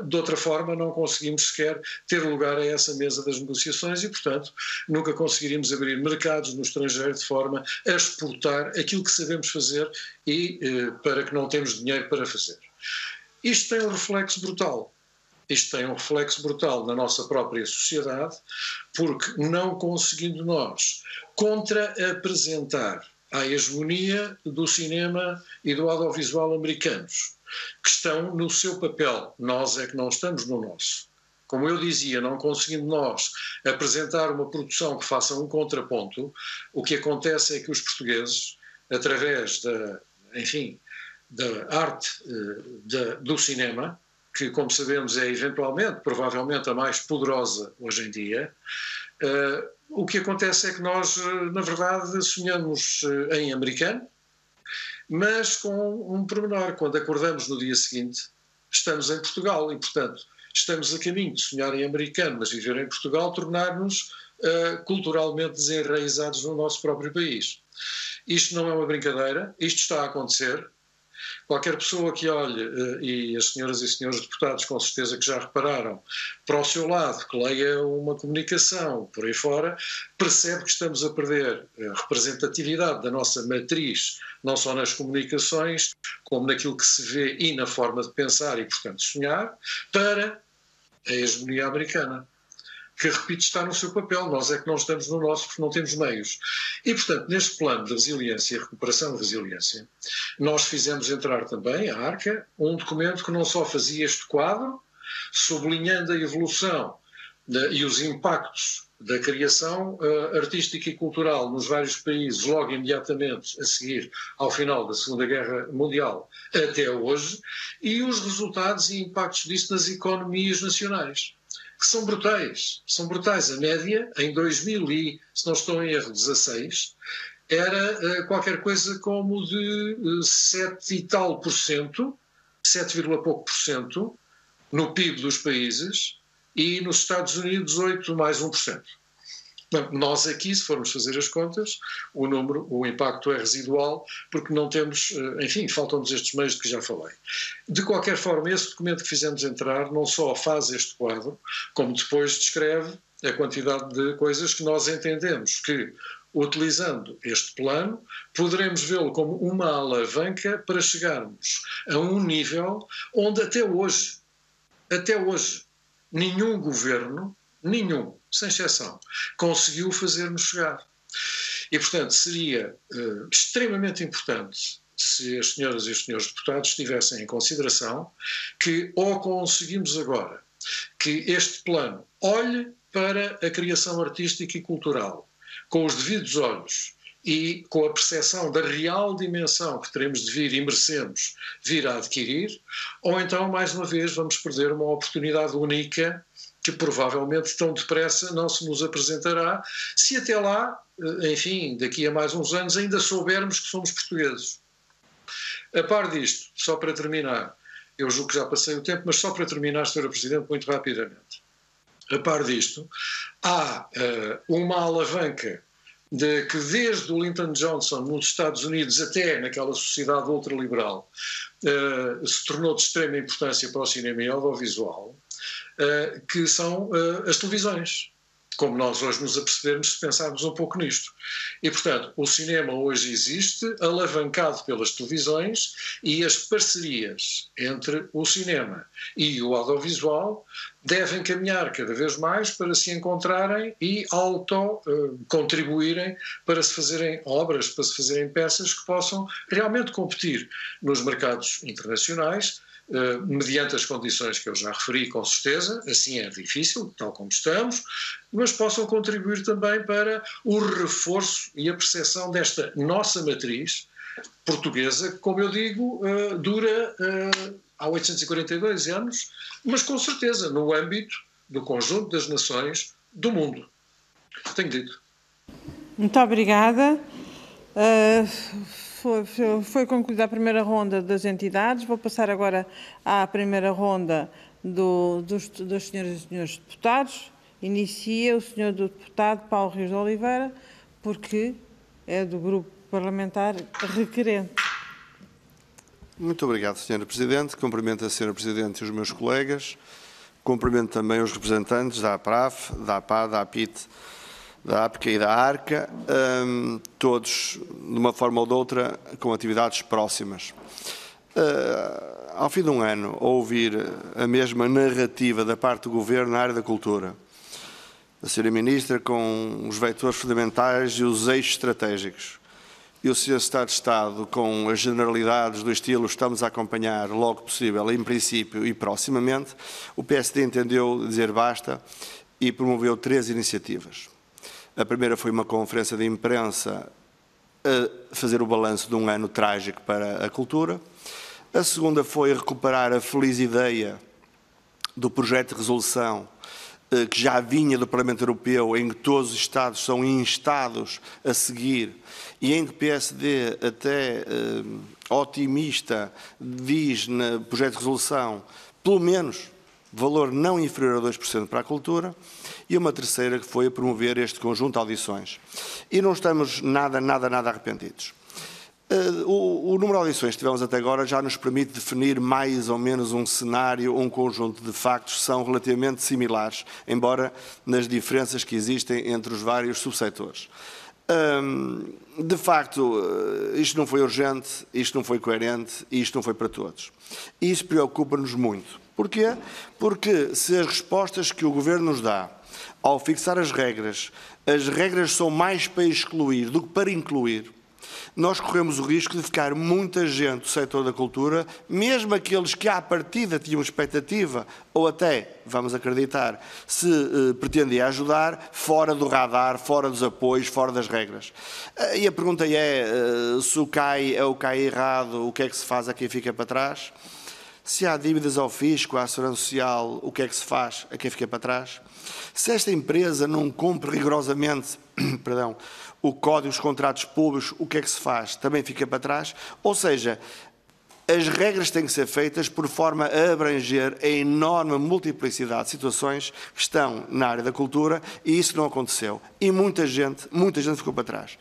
De outra forma, não conseguimos sequer ter lugar a essa mesa das negociações e, portanto, nunca conseguiríamos abrir mercados no estrangeiro de forma a exportar aquilo que sabemos fazer e para que não temos dinheiro para fazer. Isto tem um reflexo brutal. Isto tem um reflexo brutal na nossa própria sociedade, porque não conseguindo nós contra-apresentar à hegemonia do cinema e do audiovisual americanos, que estão no seu papel, nós é que não estamos no nosso. Como eu dizia, não conseguindo nós apresentar uma produção que faça um contraponto, o que acontece é que os portugueses, através da arte do cinema, que, como sabemos, é eventualmente, provavelmente, a mais poderosa hoje em dia, o que acontece é que nós, na verdade, sonhamos em americano, mas com um pormenor. Quando acordamos no dia seguinte, estamos em Portugal e, portanto, estamos a caminho de sonhar em americano, mas viver em Portugal, tornar-nos culturalmente desenraizados no nosso próprio país. Isto não é uma brincadeira, isto está a acontecer. Qualquer pessoa que olhe, e as senhoras e senhores deputados com certeza que já repararam, para o seu lado, que leia uma comunicação por aí fora, percebe que estamos a perder a representatividade da nossa matriz, não só nas comunicações, como naquilo que se vê e na forma de pensar e, portanto, sonhar, para a hegemonia americana, que, repito, está no seu papel. Nós é que não estamos no nosso porque não temos meios. E, portanto, neste plano de resiliência e recuperação de resiliência, nós fizemos entrar também, a ARCA, um documento que não só fazia este quadro, sublinhando a evolução e os impactos da criação artística e cultural nos vários países logo imediatamente a seguir ao final da Segunda Guerra Mundial até hoje, e os resultados e impactos disso nas economias nacionais, que são brutais. São brutais. A média, em 2000 e, se não estou em erro, 16, era qualquer coisa como de 7 e tal por cento, 7, pouco por cento, no PIB dos países, e nos Estados Unidos 8 mais 1%. Bom, nós aqui, se formos fazer as contas, o impacto é residual, porque não temos, enfim, faltam-nos estes meios de que já falei. De qualquer forma, esse documento que fizemos entrar não só faz este quadro, como depois descreve a quantidade de coisas que nós entendemos que, utilizando este plano, poderemos vê-lo como uma alavanca para chegarmos a um nível onde até hoje, nenhum governo, sem exceção, conseguiu fazer-nos chegar. E, portanto, seria extremamente importante se as senhoras e os senhores deputados tivessem em consideração que ou conseguimos agora que este plano olhe para a criação artística e cultural com os devidos olhos e com a percepção da real dimensão que teremos de vir e merecemos vir a adquirir, ou então, mais uma vez, vamos perder uma oportunidade única que provavelmente tão depressa não se nos apresentará, se até lá, enfim, daqui a mais uns anos, ainda soubermos que somos portugueses. A par disto, só para terminar, eu julgo que já passei o tempo, mas só para terminar, Sr. Presidente, muito rapidamente. A par disto, há uma alavanca de que desde o Lyndon Johnson nos Estados Unidos até naquela sociedade ultraliberal se tornou de extrema importância para o cinema e audiovisual, que são as televisões. como nós hoje nos apercebemos se pensarmos um pouco nisto. E, portanto, o cinema hoje existe, alavancado pelas televisões, e as parcerias entre o cinema e o audiovisual devem caminhar cada vez mais para se encontrarem e contribuírem para se fazerem obras, para se fazerem peças que possam realmente competir nos mercados internacionais, mediante as condições que eu já referi, com certeza, assim é difícil, tal como estamos, mas possam contribuir também para o reforço e a percepção desta nossa matriz portuguesa, que, como eu digo, dura há 842 anos, mas com certeza no âmbito do conjunto das nações do mundo. Tenho dito. Muito obrigada. Foi concluída a primeira ronda das entidades. Vou passar agora à primeira ronda dos senhoras e senhores deputados. Inicia o senhor deputado Paulo Rios de Oliveira, porque é do grupo parlamentar requerente. Muito obrigado, Sra. Presidente. Cumprimento a Sra. Presidente e os meus colegas. Cumprimento também os representantes da APRAF, da APA, da APIT, da APCA e da ARCA, todos, de uma forma ou de outra, com atividades próximas. Ao fim de um ano, ouvir a mesma narrativa da parte do Governo na área da cultura, a Sra. Ministra com os vetores fundamentais e os eixos estratégicos, e o Sr. Secretário de Estado com as generalidades do estilo estamos a acompanhar logo possível, em princípio e proximamente, o PSD entendeu dizer basta e promoveu 3 iniciativas. A primeira foi uma conferência de imprensa a fazer o balanço de um ano trágico para a cultura. A segunda foi recuperar a feliz ideia do projeto de resolução que já vinha do Parlamento Europeu, em que todos os Estados são instados a seguir e em que o PSD, até otimista, diz no projeto de resolução, pelo menos, valor não inferior a 2% para a cultura, e uma terceira que foi a promover este conjunto de audições. E não estamos nada arrependidos. O número de audições que tivemos até agora já nos permite definir mais ou menos um cenário, um conjunto de factos que são relativamente similares, embora nas diferenças que existem entre os vários subsetores. De facto, isto não foi urgente, isto não foi coerente e isto não foi para todos. E isso preocupa-nos muito. Porquê? Porque se as respostas que o Governo nos dá ao fixar as regras são mais para excluir do que para incluir, nós corremos o risco de ficar muita gente do setor da cultura, mesmo aqueles que à partida tinham expectativa, ou até, vamos acreditar, se pretendia ajudar, fora do radar, fora dos apoios, fora das regras. E a pergunta é, se o CAI é o CAI errado, o que é que se faz a quem fica para trás? Se há dívidas ao fisco, à segurança social, o que é que se faz a quem fica para trás? Se esta empresa não cumpre rigorosamente o Código dos Contratos Públicos, o que é que se faz? Também fica para trás? Ou seja, as regras têm que ser feitas por forma a abranger a enorme multiplicidade de situações que estão na área da cultura e isso não aconteceu. E muita gente ficou para trás.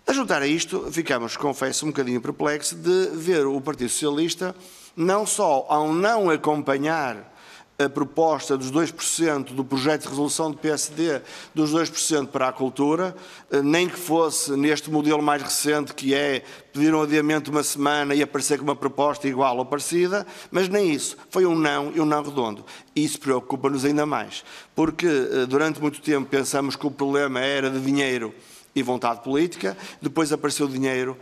A juntar a isto, ficamos, confesso, um bocadinho perplexos de ver o Partido Socialista não só ao não acompanhar a proposta dos 2% do projeto de resolução do PSD, dos 2% para a cultura, nem que fosse neste modelo mais recente, que é pedir um adiamento de uma semana e aparecer com uma proposta igual ou parecida, mas nem isso. Foi um não e um não redondo. Isso preocupa-nos ainda mais, porque durante muito tempo pensamos que o problema era de dinheiro e vontade política, depois apareceu o dinheiro,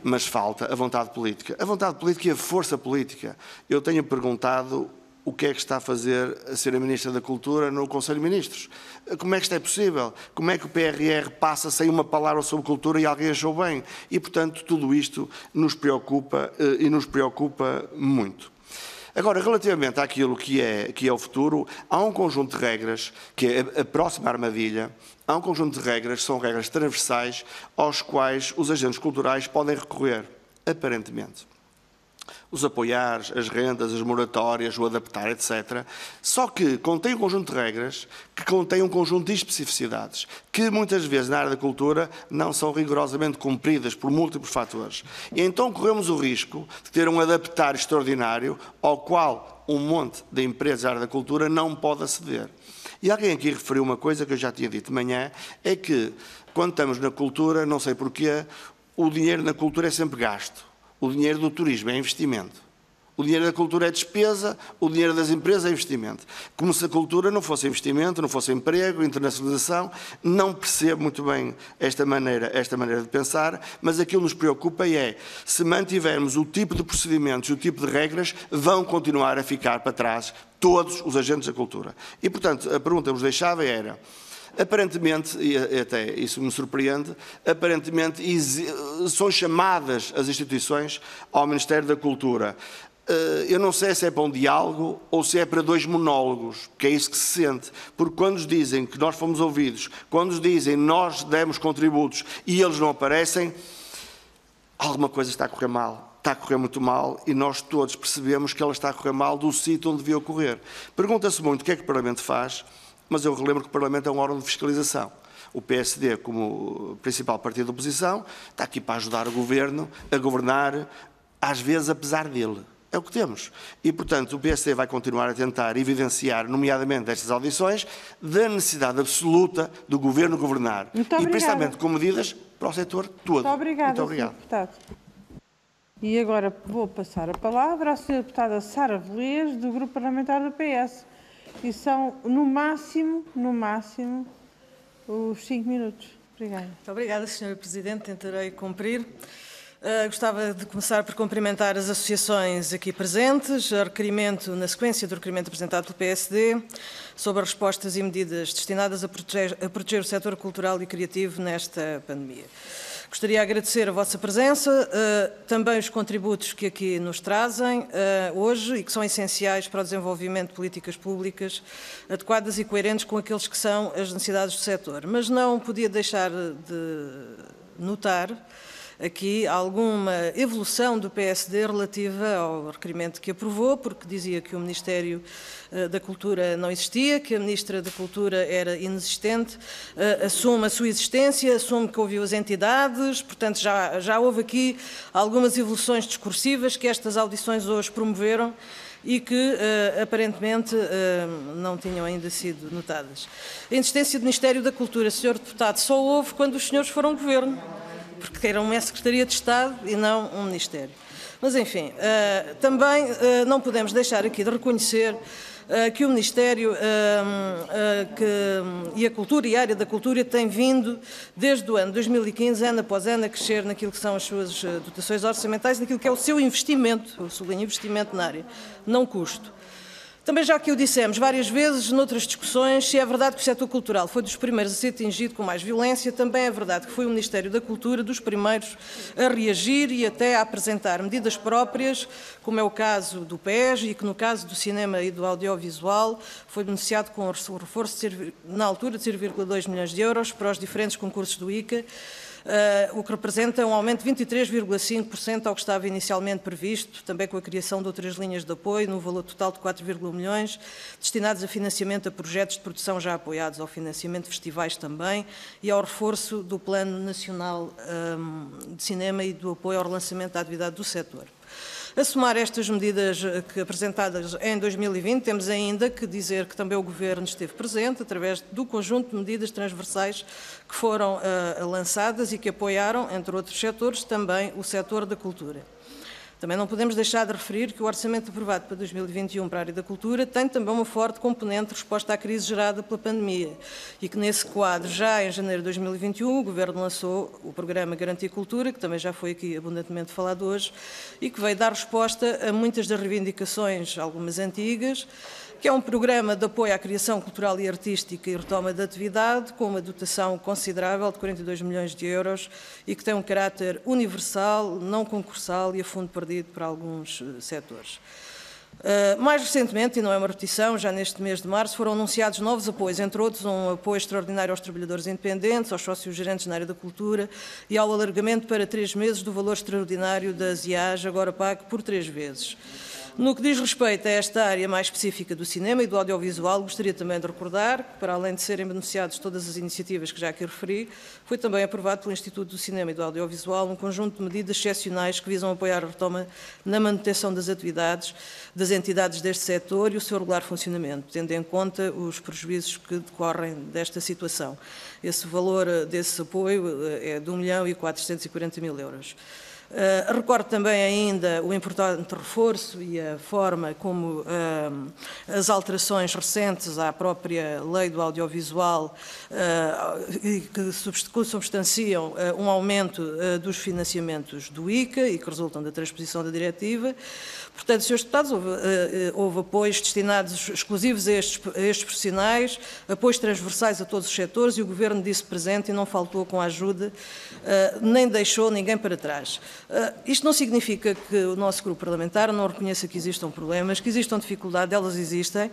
mas falta a vontade política. A vontade política e a força política. Eu tenho perguntado o que é que está a fazer a Sra. Ministra da Cultura no Conselho de Ministros. Como é que isto é possível? Como é que o PRR passa sem uma palavra sobre cultura e alguém achou bem? E, portanto, tudo isto nos preocupa e nos preocupa muito. Agora, relativamente àquilo que é o futuro, há um conjunto de regras, que é a próxima armadilha, há um conjunto de regras, são regras transversais, aos quais os agentes culturais podem recorrer, aparentemente. Os apoiares, as rendas, as moratórias, o adaptar, etc. Só que contém um conjunto de regras que contém um conjunto de especificidades que muitas vezes na área da cultura não são rigorosamente cumpridas por múltiplos fatores. E então corremos o risco de ter um adaptar extraordinário ao qual um monte de empresas da área da cultura não pode aceder. E alguém aqui referiu uma coisa que eu já tinha dito de manhã, é que quando estamos na cultura, não sei porquê, o dinheiro na cultura é sempre gasto. O dinheiro do turismo é investimento. O dinheiro da cultura é despesa, o dinheiro das empresas é investimento. Como se a cultura não fosse investimento, não fosse emprego, internacionalização. Não percebo muito bem esta maneira de pensar, mas aquilo que nos preocupa é, se mantivermos o tipo de procedimentos, o tipo de regras, vão continuar a ficar para trás todos os agentes da cultura. E, portanto, a pergunta que vos deixava era, aparentemente, e até isso me surpreende, aparentemente são chamadas as instituições ao Ministério da Cultura. Eu não sei se é para um diálogo ou se é para dois monólogos, que é isso que se sente. Porque quando nos dizem que nós fomos ouvidos, quando nos dizem nós demos contributos e eles não aparecem, alguma coisa está a correr mal. Está a correr muito mal e nós todos percebemos que ela está a correr mal do sítio onde devia ocorrer. Pergunta-se muito o que é que o Parlamento faz, mas eu relembro que o Parlamento é um órgão de fiscalização. O PSD, como principal partido da oposição, está aqui para ajudar o Governo a governar, às vezes apesar dele. É o que temos. E, portanto, o PSD vai continuar a tentar evidenciar, nomeadamente destas audições, da necessidade absoluta do Governo governar. E, principalmente, com medidas para o setor todo. Muito obrigada, Muito obrigado. Sr. Deputado. E agora vou passar a palavra à Sra. Deputada Sara Velez, do Grupo Parlamentar do PS. E são, no máximo, os 5 minutos. Obrigada. Muito obrigada, Sra. Presidente. Tentarei cumprir. Gostava de começar por cumprimentar as associações aqui presentes, na sequência do requerimento apresentado pelo PSD, sobre as respostas e medidas destinadas a proteger o setor cultural e criativo nesta pandemia. Gostaria de agradecer a vossa presença, também os contributos que aqui nos trazem hoje e que são essenciais para o desenvolvimento de políticas públicas adequadas e coerentes com aqueles que são as necessidades do setor. Mas não podia deixar de notar aqui alguma evolução do PSD relativa ao requerimento que aprovou, porque dizia que o Ministério da Cultura não existia, que a Ministra da Cultura era inexistente, assume a sua existência, assume que ouviu as entidades, portanto já houve aqui algumas evoluções discursivas que estas audições hoje promoveram e que, aparentemente, não tinham ainda sido notadas. A insistência do Ministério da Cultura, Sr. Deputado, só houve quando os senhores foram Governo, porque era uma Secretaria de Estado e não um Ministério. Mas, enfim, também não podemos deixar aqui de reconhecer que o Ministério e a Cultura e a área da Cultura têm vindo, desde o ano 2015, ano após ano, a crescer naquilo que são as suas dotações orçamentais, naquilo que é o seu investimento, eu sublinho investimento na área, não custo. Também já que o dissemos várias vezes, noutras discussões, se é verdade que o setor cultural foi dos primeiros a ser atingido com mais violência, também é verdade que foi o Ministério da Cultura dos primeiros a reagir e até a apresentar medidas próprias, como é o caso do PES e que no caso do cinema e do audiovisual foi beneficiado com o reforço na altura de 0,2 milhões de euros para os diferentes concursos do ICA, o que representa um aumento de 23,5% ao que estava inicialmente previsto, também com a criação de outras linhas de apoio, no valor total de 4,1 milhões, destinados a financiamento a projetos de produção já apoiados, ao financiamento de festivais também e ao reforço do Plano Nacional de Cinema e do apoio ao relançamento da atividade do setor. A somar estas medidas apresentadas em 2020, temos ainda que dizer que também o Governo esteve presente através do conjunto de medidas transversais que foram lançadas e que apoiaram, entre outros setores, também o setor da cultura. Também não podemos deixar de referir que o orçamento aprovado para 2021 para a área da cultura tem também uma forte componente de resposta à crise gerada pela pandemia e que nesse quadro, já em janeiro de 2021, o Governo lançou o programa Garantia Cultura, que também já foi aqui abundantemente falado hoje, e que veio dar resposta a muitas das reivindicações, algumas antigas, que é um programa de apoio à criação cultural e artística e retoma da atividade, com uma dotação considerável de 42 milhões de euros e que tem um caráter universal, não concursal e a fundo perdido para alguns setores. Mais recentemente, e não é uma repetição, já neste mês de março, foram anunciados novos apoios, entre outros um apoio extraordinário aos trabalhadores independentes, aos sócios gerentes na área da cultura e ao alargamento para 3 meses do valor extraordinário das IAs, agora pago por 3 vezes. No que diz respeito a esta área mais específica do cinema e do audiovisual, gostaria também de recordar que, para além de serem beneficiados todas as iniciativas que já aqui referi, foi também aprovado pelo Instituto do Cinema e do Audiovisual um conjunto de medidas excepcionais que visam apoiar a retoma na manutenção das atividades das entidades deste setor e o seu regular funcionamento, tendo em conta os prejuízos que decorrem desta situação. Esse valor desse apoio é de 1.440.000 euros. Recordo também ainda o importante reforço e a forma como as alterações recentes à própria lei do audiovisual que substanciam um aumento dos financiamentos do ICA e que resultam da transposição da diretiva. Portanto, Srs. Deputados, houve apoios destinados exclusivos a estes profissionais, apoios transversais a todos os setores, e o Governo disse presente e não faltou com a ajuda, nem deixou ninguém para trás. Isto não significa que o nosso grupo parlamentar não reconheça que existam problemas, que existam dificuldades, elas existem.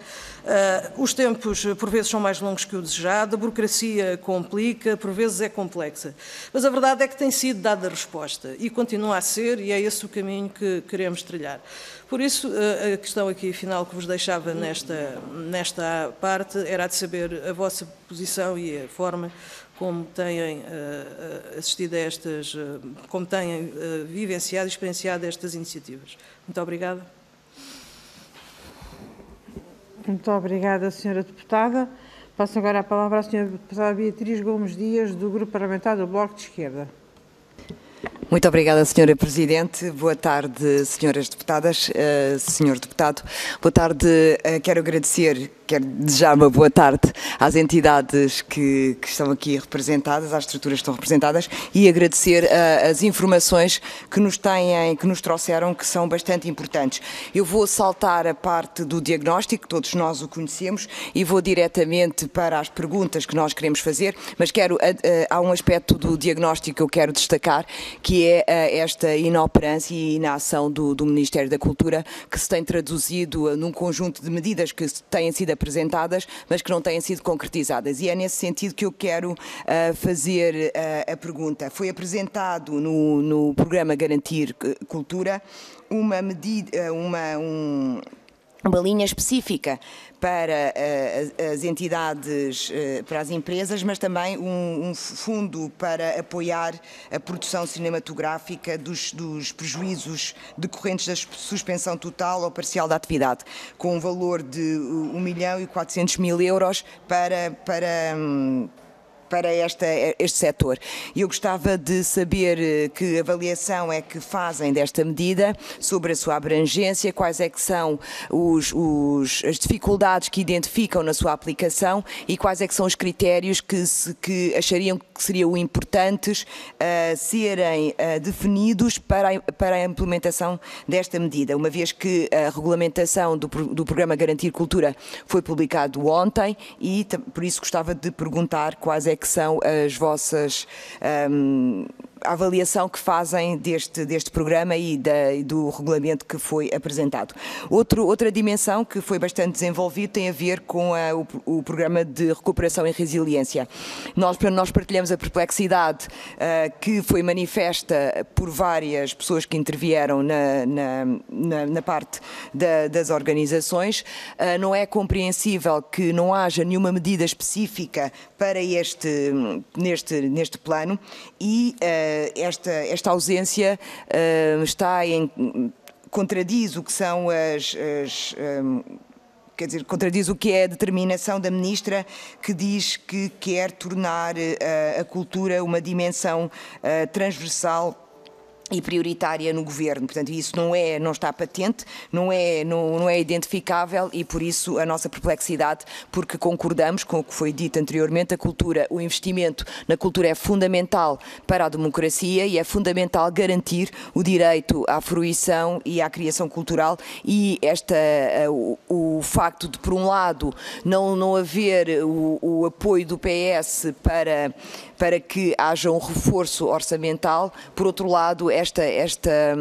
Os tempos, por vezes, são mais longos que o desejado, a burocracia complica, por vezes é complexa. Mas a verdade é que tem sido dada a resposta e continua a ser, e é esse o caminho que queremos trilhar. Por isso, a questão aqui final que vos deixava nesta parte era de saber a vossa posição e a forma como têm assistido a estas, como têm vivenciado e experienciado estas iniciativas. Muito obrigada. Muito obrigada, Sra. Deputada. Passo agora a palavra à Sra. Deputada Beatriz Gomes Dias, do Grupo Parlamentar do Bloco de Esquerda. Muito obrigada, Sra. Presidente. Boa tarde, Sras. Deputadas, Sr. Deputado. Boa tarde. Quero agradecer, quero desejar uma boa tarde às entidades que estão aqui representadas, às estruturas que estão representadas, e agradecer as informações que nos trouxeram, que são bastante importantes. Eu vou saltar a parte do diagnóstico, todos nós o conhecemos, e vou diretamente para as perguntas que nós queremos fazer, mas há um aspecto do diagnóstico que eu quero destacar, que é esta inoperância e inação do Ministério da Cultura, que se tem traduzido num conjunto de medidas que têm sido apresentadas, mas que não têm sido concretizadas. E é nesse sentido que eu quero fazer a pergunta. Foi apresentado no programa Garantir Cultura uma medida, uma linha específica para as entidades, para as empresas, mas também um fundo para apoiar a produção cinematográfica dos prejuízos decorrentes da suspensão total ou parcial da atividade, com um valor de 1.400.000 euros para este setor. Eu gostava de saber que avaliação é que fazem desta medida, sobre a sua abrangência, quais é que são as dificuldades que identificam na sua aplicação e quais é que são os critérios que achariam que seriam importantes serem definidos para a implementação desta medida, uma vez que a regulamentação do Programa Garantir Cultura foi publicado ontem e por isso gostava de perguntar quais é que são as vossas a avaliação que fazem deste programa e do regulamento que foi apresentado. Outra dimensão que foi bastante desenvolvida tem a ver com o programa de recuperação e resiliência. Nós partilhamos a perplexidade que foi manifesta por várias pessoas que intervieram na parte das organizações. Não é compreensível que não haja nenhuma medida específica para neste plano e esta ausência contradiz o que são contradiz o que é a determinação da Ministra, que diz que quer tornar a cultura uma dimensão transversal e prioritária no Governo. Portanto, isso não está patente, não é identificável e, por isso, a nossa perplexidade, porque concordamos com o que foi dito anteriormente, o investimento na cultura é fundamental para a democracia e é fundamental garantir o direito à fruição e à criação cultural e o facto de, por um lado, não haver o apoio do PS para que haja um reforço orçamental, por outro lado, esta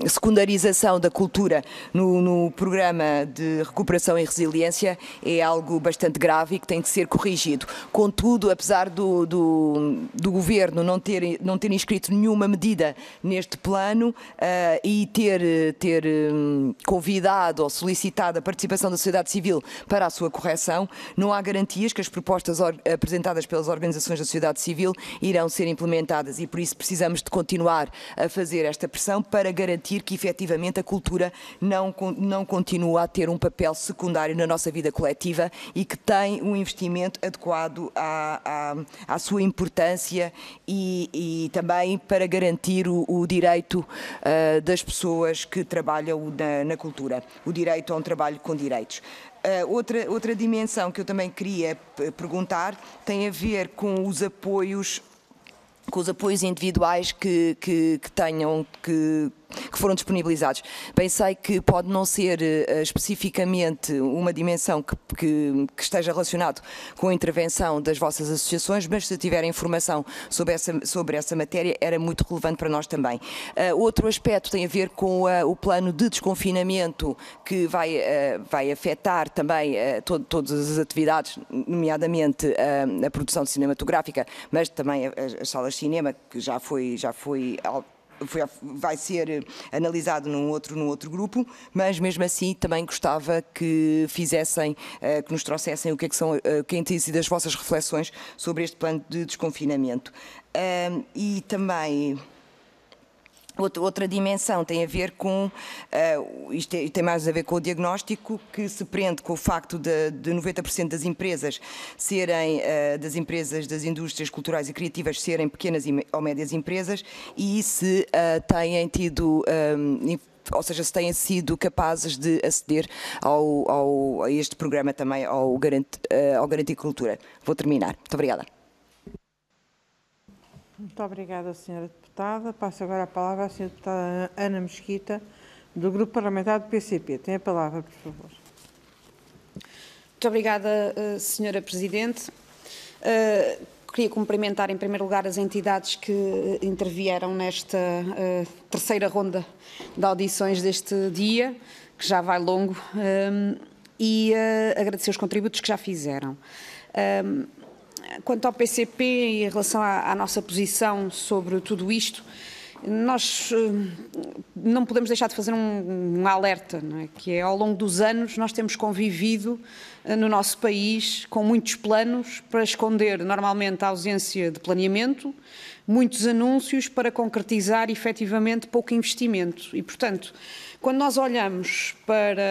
secundarização da cultura no programa de recuperação e resiliência é algo bastante grave e que tem de ser corrigido. Contudo, apesar do Governo não ter inscrito nenhuma medida neste plano e ter convidado ou solicitado a participação da sociedade civil para a sua correção, não há garantias que as propostas apresentadas pelas organizações da sociedade civil irão ser implementadas e por isso precisamos de continuar a fazer esta pressão para garantir que efetivamente a cultura não continua a ter um papel secundário na nossa vida coletiva e que tem um investimento adequado à sua importância e também para garantir o direito das pessoas que trabalham na cultura, o direito a um trabalho com direitos. Outra dimensão que eu também queria perguntar tem a ver com os apoios individuais que foram disponibilizados. Bem, sei que pode não ser especificamente uma dimensão que esteja relacionado com a intervenção das vossas associações, mas se tiverem informação sobre essa matéria era muito relevante para nós também. Outro aspecto tem a ver com o plano de desconfinamento que vai afetar também todas as atividades, nomeadamente a produção cinematográfica, mas também as salas de cinema, que vai ser analisado num outro grupo, mas mesmo assim também gostava que nos trouxessem o que têm sido as vossas reflexões sobre este plano de desconfinamento. E também outra dimensão tem a ver com, isto tem mais a ver com o diagnóstico, que se prende com o facto de 90% das empresas das indústrias culturais e criativas serem pequenas ou médias empresas e se têm tido ou seja, se têm sido capazes de aceder a este programa também, ao Garantir Cultura. Vou terminar. Muito obrigada. Muito obrigada, Sra. Deputada. Passo agora a palavra à Sra. Deputada Ana Mesquita, do Grupo Parlamentar do PCP. Tem a palavra, por favor. Muito obrigada, Sra. Presidente. Queria cumprimentar, em primeiro lugar, as entidades que intervieram nesta terceira ronda de audições deste dia, que já vai longo, e agradecer os contributos que já fizeram. Quanto ao PCP e em relação à nossa posição sobre tudo isto, nós não podemos deixar de fazer um alerta, não é? Que é, ao longo dos anos, nós temos convivido no nosso país com muitos planos para esconder normalmente a ausência de planeamento, muitos anúncios para concretizar efetivamente pouco investimento e, portanto, quando nós olhamos para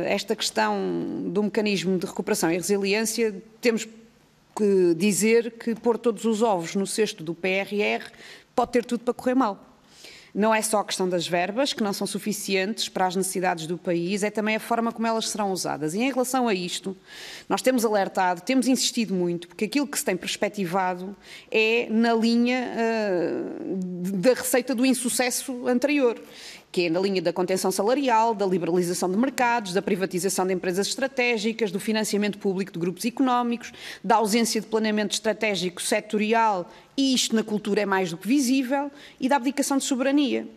esta questão do mecanismo de recuperação e resiliência, temos que dizer que pôr todos os ovos no cesto do PRR pode ter tudo para correr mal. Não é só a questão das verbas, que não são suficientes para as necessidades do país, é também a forma como elas serão usadas. E em relação a isto, nós temos alertado, temos insistido muito, porque aquilo que se tem perspectivado é na linha da receita do insucesso anterior, que é na linha da contenção salarial, da liberalização de mercados, da privatização de empresas estratégicas, do financiamento público de grupos económicos, da ausência de planeamento estratégico setorial, e isto na cultura é mais do que visível, e da abdicação de soberania.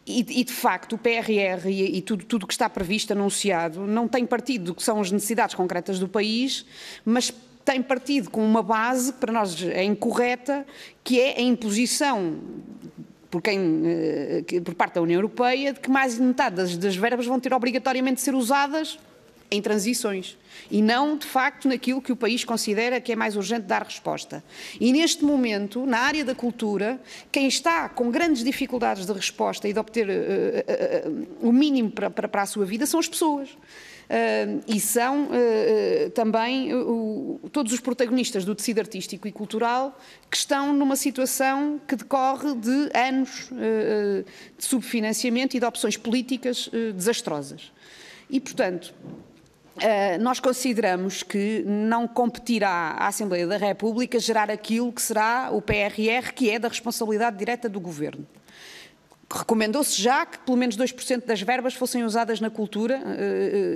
E de facto, o PRR e tudo que está previsto, anunciado, não tem partido do que são as necessidades concretas do país, mas tem partido com uma base que para nós é incorreta, que é a imposição por parte da União Europeia, de que mais de metade das verbas vão ter obrigatoriamente de ser usadas em transições e não, de facto, naquilo que o país considera que é mais urgente dar resposta. E neste momento, na área da cultura, quem está com grandes dificuldades de resposta e de obter o mínimo para a sua vida são as pessoas. E são também todos os protagonistas do tecido artístico e cultural que estão numa situação que decorre de anos de subfinanciamento e de opções políticas desastrosas. E, portanto, nós consideramos que não competirá à Assembleia da República gerar aquilo que será o PRR, que é da responsabilidade direta do Governo. recomendou-se já que pelo menos 2% das verbas fossem usadas na cultura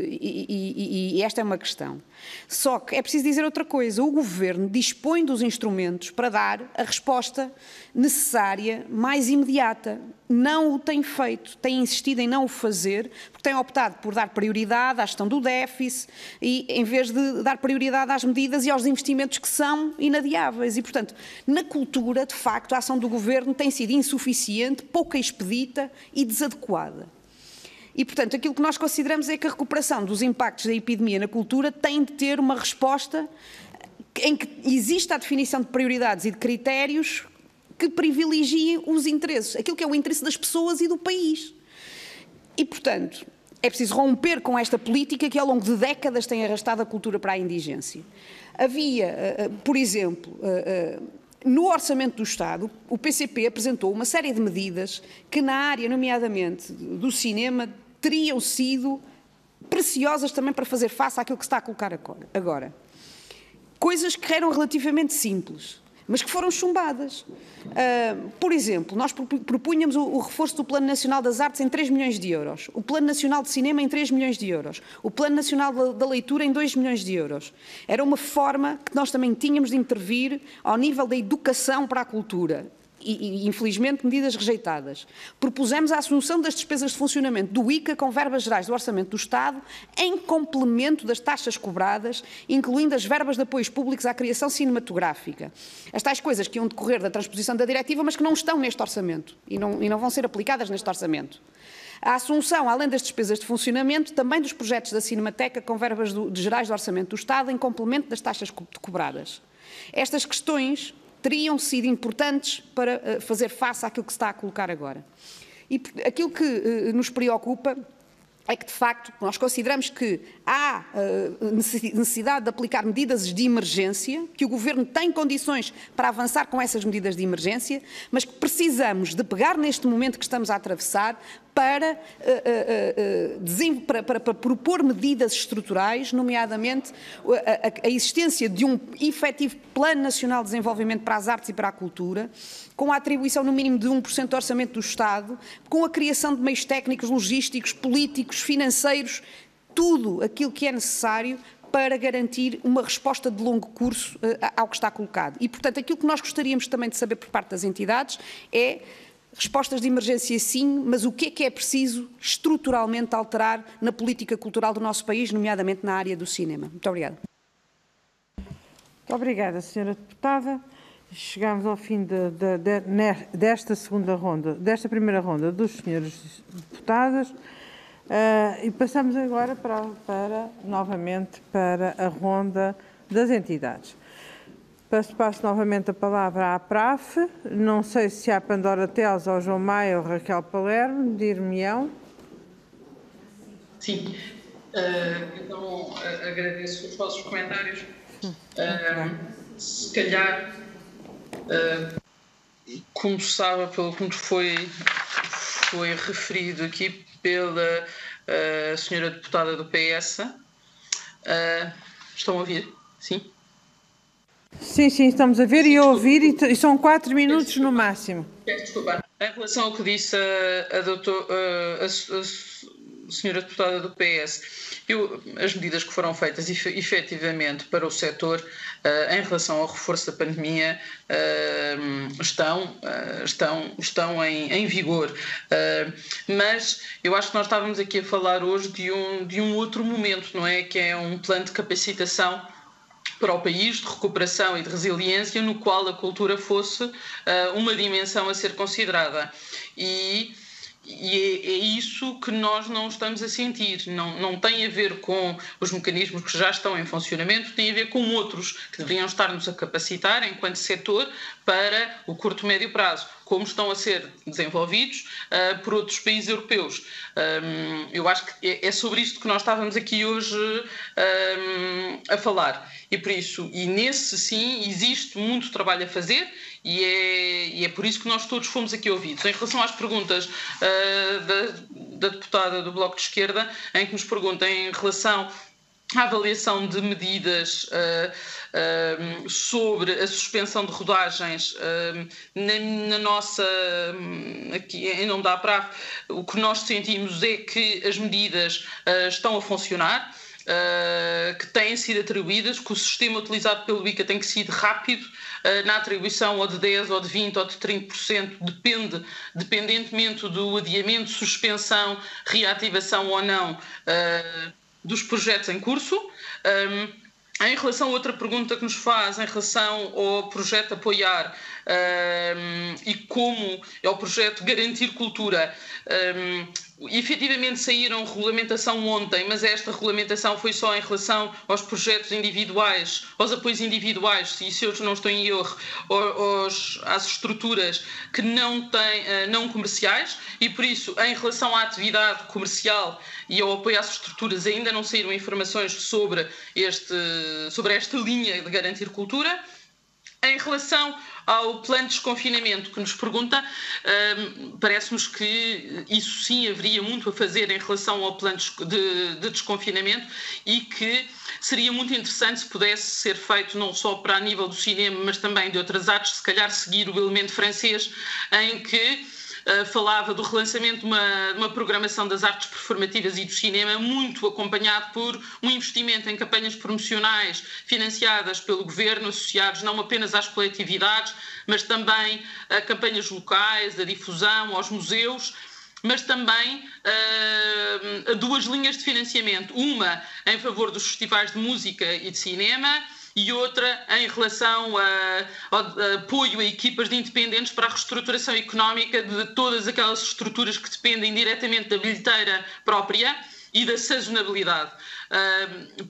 e esta é uma questão. Só que é preciso dizer outra coisa, o Governo dispõe dos instrumentos para dar a resposta necessária mais imediata. Não o tem feito, tem insistido em não o fazer, porque tem optado por dar prioridade à gestão do déficit e em vez de dar prioridade às medidas e aos investimentos que são inadiáveis. E, portanto, na cultura, de facto, a ação do Governo tem sido insuficiente, pouco expedita e desadequada. E, portanto, aquilo que nós consideramos é que a recuperação dos impactos da epidemia na cultura tem de ter uma resposta em que exista a definição de prioridades e de critérios que privilegiem os interesses, aquilo que é o interesse das pessoas e do país. E, portanto, é preciso romper com esta política que ao longo de décadas tem arrastado a cultura para a indigência. Havia, por exemplo, no Orçamento do Estado, o PCP apresentou uma série de medidas que na área, nomeadamente do cinema, teriam sido preciosas também para fazer face àquilo que se está a colocar agora. Coisas que eram relativamente simples, mas que foram chumbadas. Por exemplo, nós propunhamos o reforço do Plano Nacional das Artes em 3 milhões de euros, o Plano Nacional de Cinema em 3 milhões de euros, o Plano Nacional da Leitura em 2 milhões de euros. Era uma forma que nós também tínhamos de intervir ao nível da educação para a cultura. E, infelizmente, medidas rejeitadas. Propusemos a assunção das despesas de funcionamento do ICA com verbas gerais do Orçamento do Estado em complemento das taxas cobradas, incluindo as verbas de apoios públicos à criação cinematográfica. As tais coisas que iam decorrer da transposição da diretiva, mas que não estão neste orçamento e não vão ser aplicadas neste orçamento. A assunção, além das despesas de funcionamento, também dos projetos da Cinemateca com verbas gerais do Orçamento do Estado em complemento das taxas cobradas. Estas questões teriam sido importantes para fazer face àquilo que se está a colocar agora. E aquilo que nos preocupa é que, de facto, nós consideramos que há necessidade de aplicar medidas de emergência, que o Governo tem condições para avançar com essas medidas de emergência, mas que precisamos de pegar neste momento que estamos a atravessar para propor medidas estruturais, nomeadamente a existência de um efetivo Plano Nacional de Desenvolvimento para as Artes e para a Cultura, com a atribuição no mínimo de 1% do orçamento do Estado, com a criação de meios técnicos, logísticos, políticos, financeiros, tudo aquilo que é necessário para garantir uma resposta de longo curso ao que está colocado. E, portanto, aquilo que nós gostaríamos também de saber por parte das entidades é respostas de emergência sim, mas o que é preciso estruturalmente alterar na política cultural do nosso país, nomeadamente na área do cinema. Muito obrigada. Muito obrigada, Sra. Deputada. Chegamos ao fim desta primeira ronda dos senhores deputados e passamos agora novamente para a ronda das entidades. Passo novamente a palavra à PRAF. Não sei se há Pandora Teles ou João Maia ou Raquel Palermo, dir-me-ão. Sim. Então, agradeço os vossos comentários. Se calhar, como sabe, pelo que nos foi referido aqui pela senhora deputada do PS, estão a ouvir? Sim? Sim, estamos a ver e a ouvir, e são 4 minutos no máximo. Desculpa. Em relação ao que disse a senhora deputada do PS, as medidas que foram feitas efetivamente para o setor em relação ao reforço da pandemia estão em vigor. Mas eu acho que nós estávamos aqui a falar hoje de um outro momento, não é? Que é um plano de capacitação para o país, de recuperação e de resiliência, no qual a cultura fosse uma dimensão a ser considerada. E é isso que nós não estamos a sentir. Não tem a ver com os mecanismos que já estão em funcionamento, tem a ver com outros que deveriam estar-nos a capacitar enquanto setor para o curto e médio prazo, como estão a ser desenvolvidos por outros países europeus. Eu acho que é sobre isto que nós estávamos aqui hoje a falar. E por isso, nesse sim, existe muito trabalho a fazer e é por isso que nós todos fomos aqui ouvidos. Em relação às perguntas da deputada do Bloco de Esquerda, em que nos pergunta em relação a avaliação de medidas sobre a suspensão de rodagens na nossa, aqui em nome da APRAF, o que nós sentimos é que as medidas estão a funcionar, que têm sido atribuídas, que o sistema utilizado pelo ICA tem sido rápido na atribuição ou de 10% ou de 20% ou de 30%, dependentemente do adiamento, suspensão, reativação ou não dos projetos em curso. Em relação a outra pergunta que nos faz em relação ao projeto Apoiar e como é o projeto Garantir Cultura, efetivamente saíram regulamentação ontem, mas esta regulamentação foi só em relação aos projetos individuais, aos apoios individuais, e se eu não estou em erro, às estruturas que não comerciais, e por isso, em relação à atividade comercial e ao apoio às estruturas, ainda não saíram informações sobre esta linha de Garantir Cultura. Em relação ao plano de desconfinamento que nos pergunta, parece-nos que isso sim haveria muito a fazer em relação ao plano de desconfinamento e que seria muito interessante se pudesse ser feito não só para a nível do cinema, mas também de outras artes, se calhar seguir o elemento francês em que falava do relançamento de uma programação das artes performativas e do cinema, muito acompanhado por um investimento em campanhas promocionais financiadas pelo governo, associados não apenas às coletividades, mas também a campanhas locais, a difusão, aos museus, mas também a duas linhas de financiamento. Uma em favor dos festivais de música e de cinema, e outra em relação ao apoio a equipas de independentes para a reestruturação económica de todas aquelas estruturas que dependem diretamente da bilheteira própria e da sazonabilidade,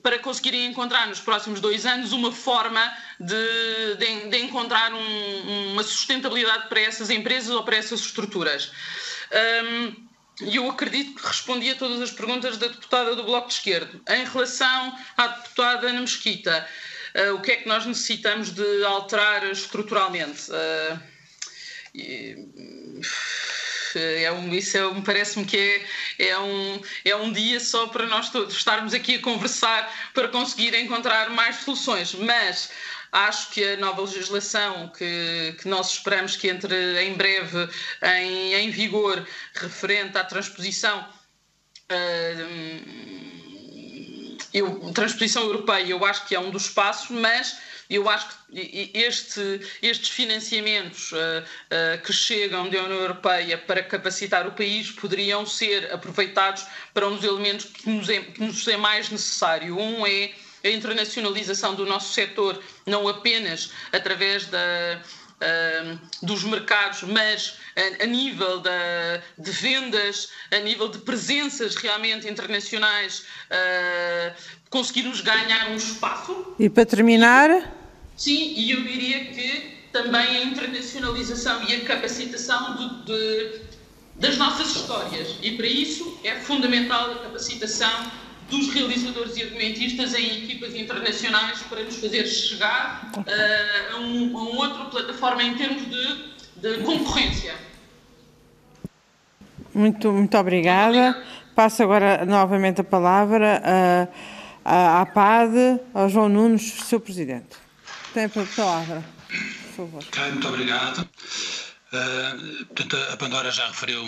para conseguirem encontrar nos próximos 2 anos uma forma de encontrar uma sustentabilidade para essas empresas ou para essas estruturas. E eu acredito que respondi a todas as perguntas da deputada do Bloco de Esquerda. Em relação à deputada Ana Mesquita, o que é que nós necessitamos de alterar estruturalmente? Parece-me que é um dia só para nós todos estarmos aqui a conversar para conseguir encontrar mais soluções, mas acho que a nova legislação que nós esperamos que entre em breve em vigor, referente à transposição transposição europeia, eu acho que é um dos passos, mas eu acho que estes financiamentos que chegam da União Europeia para capacitar o país poderiam ser aproveitados para um dos elementos que nos é mais necessário. Um é a internacionalização do nosso setor, não apenas através dos mercados, mas a nível de vendas, a nível de presenças realmente internacionais, conseguirmos ganhar um espaço. E para terminar? Sim, e eu diria que também a internacionalização e a capacitação das nossas histórias. E para isso é fundamental a capacitação dos realizadores e argumentistas em equipas internacionais para nos fazer chegar a uma outra plataforma em termos de concorrência. Muito obrigada. Passo agora novamente a palavra à APAD, ao João Nunes, Sr. Presidente. Tem a palavra, por favor. Muito obrigado. Portanto, a Pandora já referiu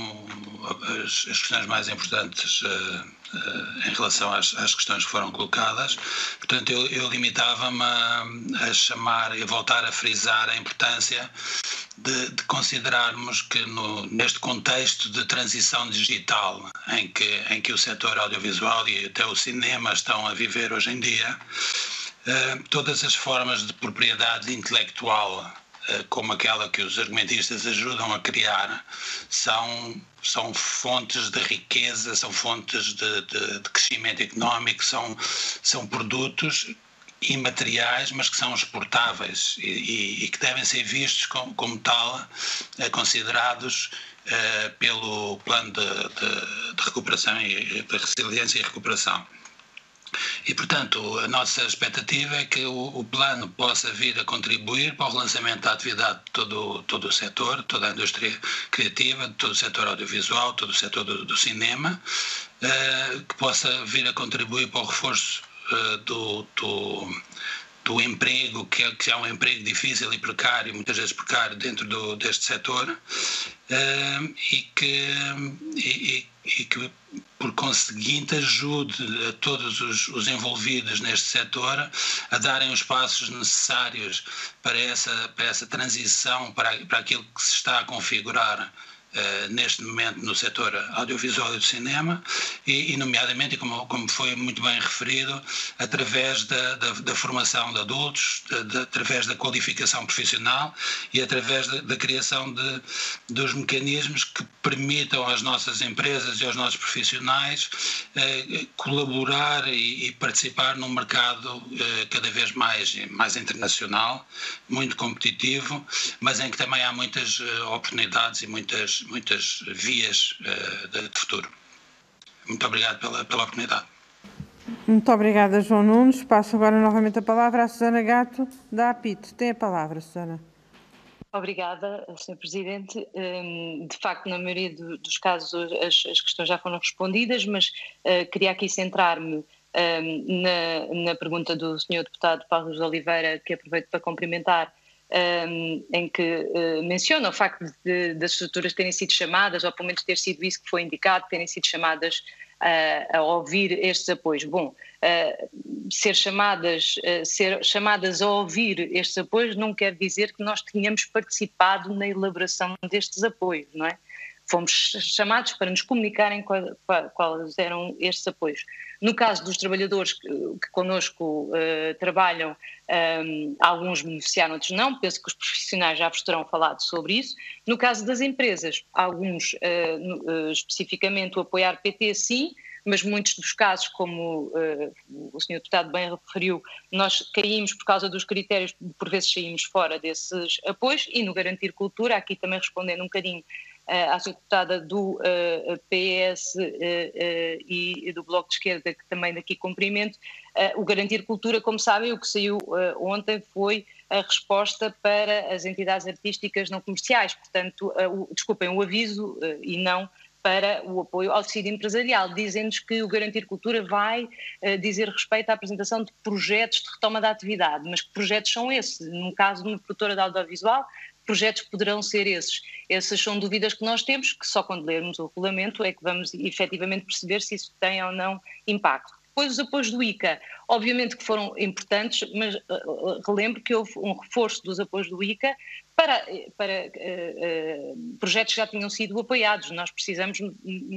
as questões mais importantes em relação às questões que foram colocadas. Portanto, eu limitava-me a chamar e voltar a frisar a importância de considerarmos que neste contexto de transição digital em que o setor audiovisual e até o cinema estão a viver hoje em dia, todas as formas de propriedade intelectual, como aquela que os argumentistas ajudam a criar, são fontes de riqueza, são fontes de crescimento económico, são produtos imateriais, mas que são exportáveis e que devem ser vistos como tal, considerados pelo plano de recuperação e de resiliência e recuperação. E, portanto, a nossa expectativa é que o plano possa vir a contribuir para o relançamento da atividade de todo o setor, toda a indústria criativa, todo o setor audiovisual, todo o setor do cinema, que possa vir a contribuir para o reforço do emprego, que é um emprego difícil e precário, muitas vezes precário, dentro deste setor, e que por conseguinte ajude a todos os envolvidos neste setor a darem os passos necessários para essa transição, para aquilo que se está a configurar neste momento no setor audiovisual e do cinema, e nomeadamente, como foi muito bem referido, através da formação de adultos, através da qualificação profissional e através da criação dos mecanismos que permitam às nossas empresas e aos nossos profissionais colaborar e participar num mercado cada vez mais internacional, muito competitivo, mas em que também há muitas oportunidades e muitas vias de futuro. Muito obrigado pela oportunidade. Muito obrigada, João Nunes. Passo agora novamente a palavra à Susana Gato, da APIT. Tem a palavra, Susana. Obrigada, Sr. Presidente. De facto, na maioria dos casos as questões já foram respondidas, mas queria aqui centrar-me na pergunta do Sr. Deputado Paulo José Oliveira, que aproveito para cumprimentar, em que menciona o facto das estruturas terem sido chamadas, ou pelo menos ter sido isso que foi indicado, terem sido chamadas a ouvir estes apoios. Bom, ser chamadas a ouvir estes apoios não quer dizer que nós tenhamos participado na elaboração destes apoios, não é? Fomos chamados para nos comunicarem quais eram estes apoios. No caso dos trabalhadores que connosco trabalham, alguns beneficiaram, outros não, penso que os profissionais já vos terão falado sobre isso. No caso das empresas, alguns, especificamente o apoiar PT, sim, mas muitos dos casos, como o Sr. Deputado bem referiu, nós caímos por causa dos critérios, por vezes saímos fora desses apoios, e no Garantir Cultura, aqui também respondendo um bocadinho à Sra. Deputada do PS e do Bloco de Esquerda, que também daqui cumprimento, o Garantir Cultura, como sabem, o que saiu ontem foi a resposta para as entidades artísticas não comerciais, portanto, o aviso e não para o apoio ao tecido empresarial. Dizem-nos que o Garantir Cultura vai dizer respeito à apresentação de projetos de retoma da atividade, mas que projetos são esses? No caso de uma produtora de audiovisual, projetos poderão ser esses? Essas são dúvidas que nós temos, que só quando lermos o regulamento é que vamos efetivamente perceber se isso tem ou não impacto. Depois os apoios do ICA, obviamente que foram importantes, mas relembro que houve um reforço dos apoios do ICA para projetos que já tinham sido apoiados. Nós precisamos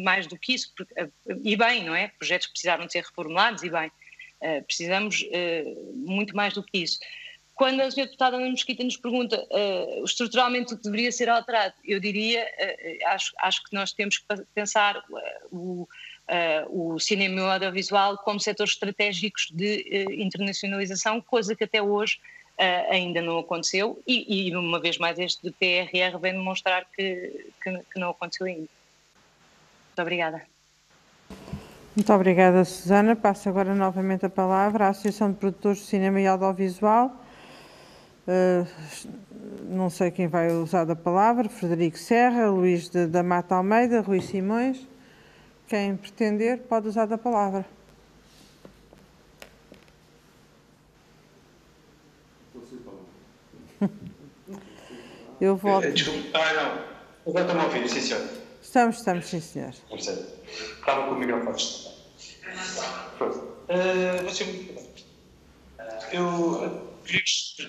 mais do que isso, e bem, não é? Projetos que precisaram de ser reformulados, e bem, precisamos muito mais do que isso. Quando a Sra. Deputada Ana Mesquita nos pergunta estruturalmente o que deveria ser alterado, eu diria, acho que nós temos que pensar o cinema e o audiovisual como setores estratégicos de internacionalização, coisa que até hoje ainda não aconteceu, e uma vez mais este PRR vem demonstrar que não aconteceu ainda. Muito obrigada. Muito obrigada, Susana. Passo agora novamente a palavra à Associação de Produtores de Cinema e Audiovisual. Não sei quem vai usar da palavra, Frederico Serra, Luís da Mata Almeida, Rui Simões. Quem pretender pode usar da palavra. Eu volto. Desculpe. Não. Agora estão a ouvir, sim, senhor. Estamos, sim, senhor. Estava com o microfone. Eu queria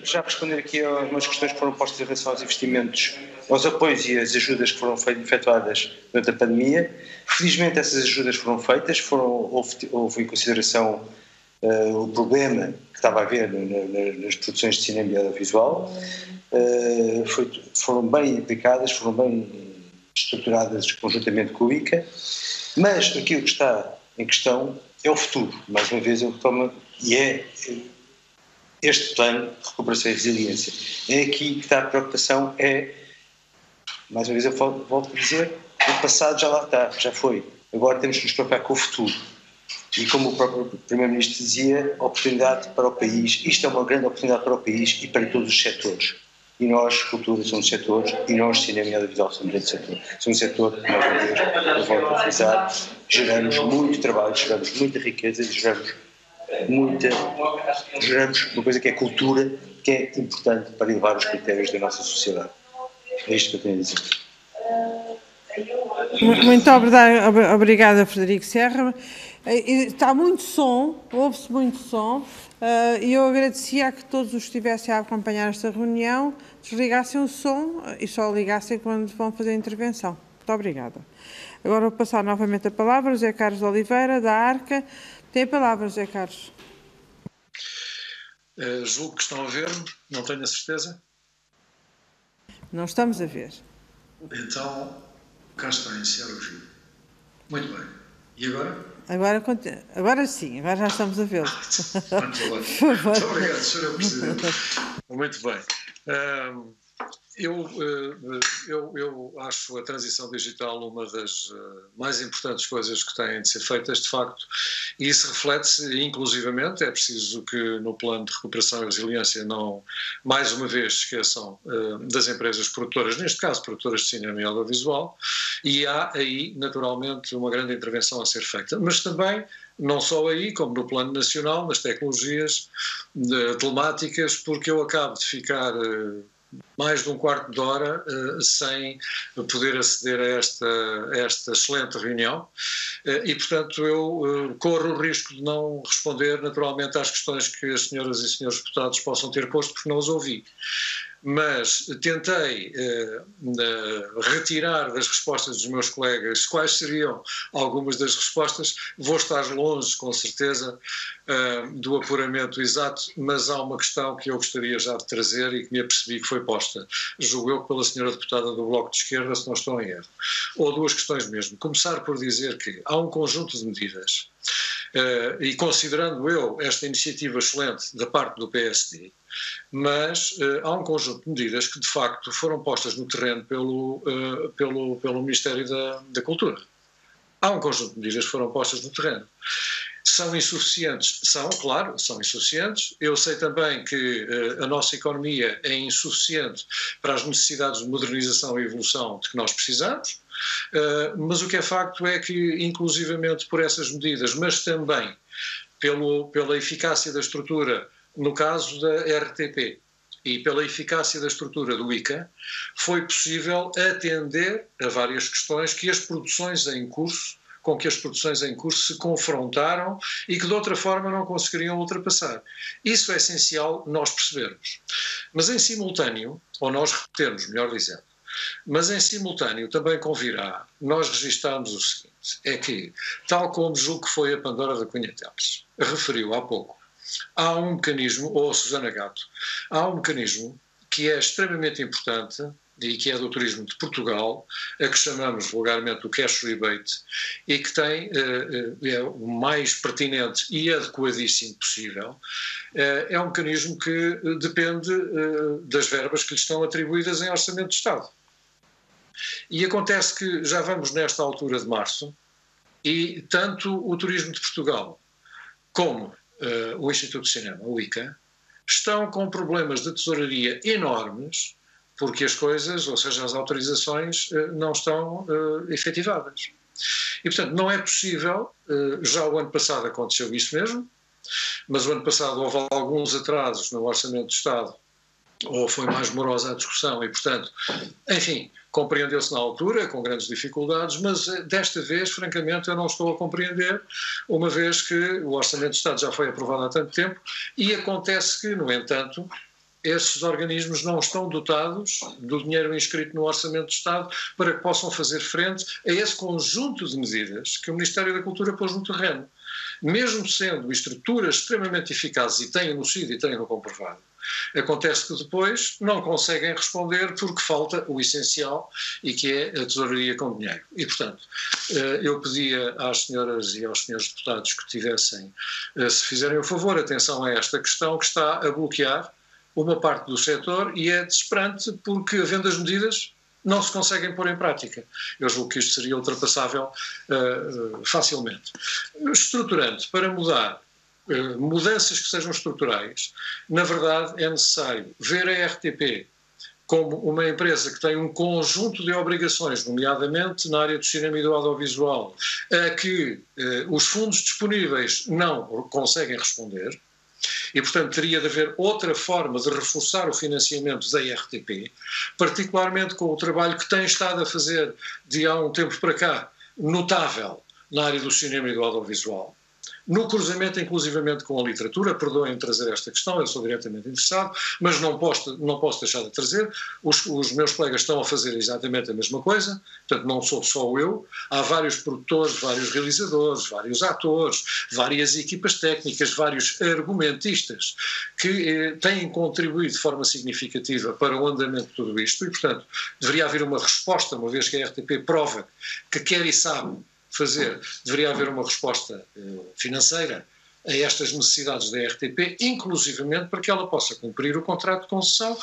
já responder aqui a algumas questões que foram postas em relação aos investimentos, aos apoios e às ajudas que foram efetuadas durante a pandemia. Felizmente essas ajudas foram feitas, houve em consideração o problema que estava a haver nas produções de cinema e audiovisual, foram bem aplicadas, foram bem estruturadas conjuntamente com o ICA, mas aquilo que está em questão é o futuro. Mais uma vez eu retomo, e é este plano de recuperação e resiliência. É aqui que está a preocupação, mais uma vez eu volto a dizer, o passado já lá está, já foi. Agora temos que nos preocupar com o futuro. E como o próprio Primeiro-Ministro dizia, oportunidade para o país, isto é uma grande oportunidade para o país e para todos os setores. E nós, cultura, somos setores, e nós, cinema e audiovisual, somos esse setor. Somos um setor, mais uma vez, eu volto a frisar, geramos muito trabalho, geramos muita riqueza e geramos geramos uma coisa que é cultura, que é importante para elevar os critérios da nossa sociedade. É isto que eu tenho a dizer. Muito obrigada, Frederico Serra. Está muito som, ouve-se muito som, e eu agradecia que todos os que estivessem a acompanhar esta reunião desligassem o som e só ligassem quando vão fazer a intervenção. Muito obrigada. Agora vou passar novamente a palavra ao José Carlos Oliveira, da ARCA. Tem a palavra, José Carlos. Julgo que estão a ver-me, não tenho a certeza. Não estamos a ver. Então, cá está, iniciar o vídeo. Muito bem. E agora? Agora sim, agora já estamos a vê-lo. Muito obrigado, Sr. Presidente. Muito bem. Eu acho a transição digital uma das mais importantes coisas que têm de ser feitas, de facto, e isso reflete-se inclusivamente. É preciso que no plano de recuperação e resiliência não, mais uma vez, esqueçam das empresas produtoras, neste caso produtoras de cinema e audiovisual, e há aí, naturalmente, uma grande intervenção a ser feita. Mas também, não só aí, como no plano nacional, nas tecnologias telemáticas, porque eu acabo de ficar mais de um quarto de hora sem poder aceder a esta excelente reunião e, portanto, eu corro o risco de não responder naturalmente às questões que as senhoras e senhores deputados possam ter posto, porque não os ouvi. Mas tentei retirar das respostas dos meus colegas quais seriam algumas das respostas. Vou estar longe, com certeza, do apuramento exato, mas há uma questão que eu gostaria já de trazer e que me apercebi que foi posta, julgo eu, pela senhora deputada do Bloco de Esquerda, se não estou em erro. Ou duas questões mesmo. Começar por dizer que há um conjunto de medidas, e considerando eu esta iniciativa excelente da parte do PSD, mas há um conjunto de medidas que de facto foram postas no terreno pelo Ministério da Cultura. Há um conjunto de medidas que foram postas no terreno. São insuficientes? São, claro, são insuficientes. Eu sei também que a nossa economia é insuficiente para as necessidades de modernização e evolução de que nós precisamos, mas o que é facto é que, inclusivamente por essas medidas, mas também pela eficácia da estrutura, no caso da RTP, e pela eficácia da estrutura do ICA, foi possível atender a várias questões com que as produções em curso se confrontaram e que de outra forma não conseguiriam ultrapassar. Isso é essencial nós percebermos. Mas em simultâneo, ou nós repetirmos, melhor dizendo, mas em simultâneo também convirá nós registarmos o seguinte, é que, tal como julgo que foi a Pandora da Cunha Teles referiu há pouco, há um mecanismo, ou a Susana Gato, há um mecanismo que é extremamente importante e que é do turismo de Portugal, a que chamamos vulgarmente o cash rebate, e que tem, é o mais pertinente e adequadíssimo possível, é um mecanismo que depende das verbas que lhe estão atribuídas em Orçamento de Estado. E acontece que já vamos nesta altura de março, e tanto o turismo de Portugal como o Instituto de Cinema, o ICA, estão com problemas de tesouraria enormes, porque as coisas, ou seja, as autorizações, não estão efetivadas. E, portanto, não é possível, já o ano passado aconteceu isso mesmo, mas o ano passado houve alguns atrasos no Orçamento do Estado, ou foi mais morosa a discussão e, portanto, enfim, compreendeu-se na altura, com grandes dificuldades, mas desta vez, francamente, eu não estou a compreender, uma vez que o Orçamento do Estado já foi aprovado há tanto tempo e acontece que, no entanto, esses organismos não estão dotados do dinheiro inscrito no Orçamento do Estado para que possam fazer frente a esse conjunto de medidas que o Ministério da Cultura pôs no terreno. Mesmo sendo estruturas extremamente eficazes, e têm-no sido e têm-no comprovado, acontece que depois não conseguem responder porque falta o essencial e que é a tesouraria com dinheiro. E, portanto, eu pedia às senhoras e aos senhores deputados que tivessem, se fizerem o favor, atenção a esta questão que está a bloquear uma parte do setor e é desesperante porque, havendo as medidas, não se conseguem pôr em prática. Eu julgo que isto seria ultrapassável facilmente. Estruturante, para mudar, mudanças que sejam estruturais, na verdade é necessário ver a RTP como uma empresa que tem um conjunto de obrigações, nomeadamente na área do cinema e do audiovisual, a que os fundos disponíveis não conseguem responder, e, portanto, teria de haver outra forma de reforçar o financiamento da RTP, particularmente com o trabalho que tem estado a fazer de há um tempo para cá, notável, na área do cinema e do audiovisual. No cruzamento, inclusivamente, com a literatura, perdoem trazer esta questão, eu sou diretamente interessado, mas não posso deixar de trazer. Os meus colegas estão a fazer exatamente a mesma coisa, portanto, não sou só eu. Há vários produtores, vários realizadores, vários atores, várias equipas técnicas, vários argumentistas que têm contribuído de forma significativa para o andamento de tudo isto e, portanto, deveria haver uma resposta, uma vez que a RTP prova que quer e sabe fazer, deveria haver uma resposta financeira a estas necessidades da RTP, inclusivamente para que ela possa cumprir o contrato de concessão,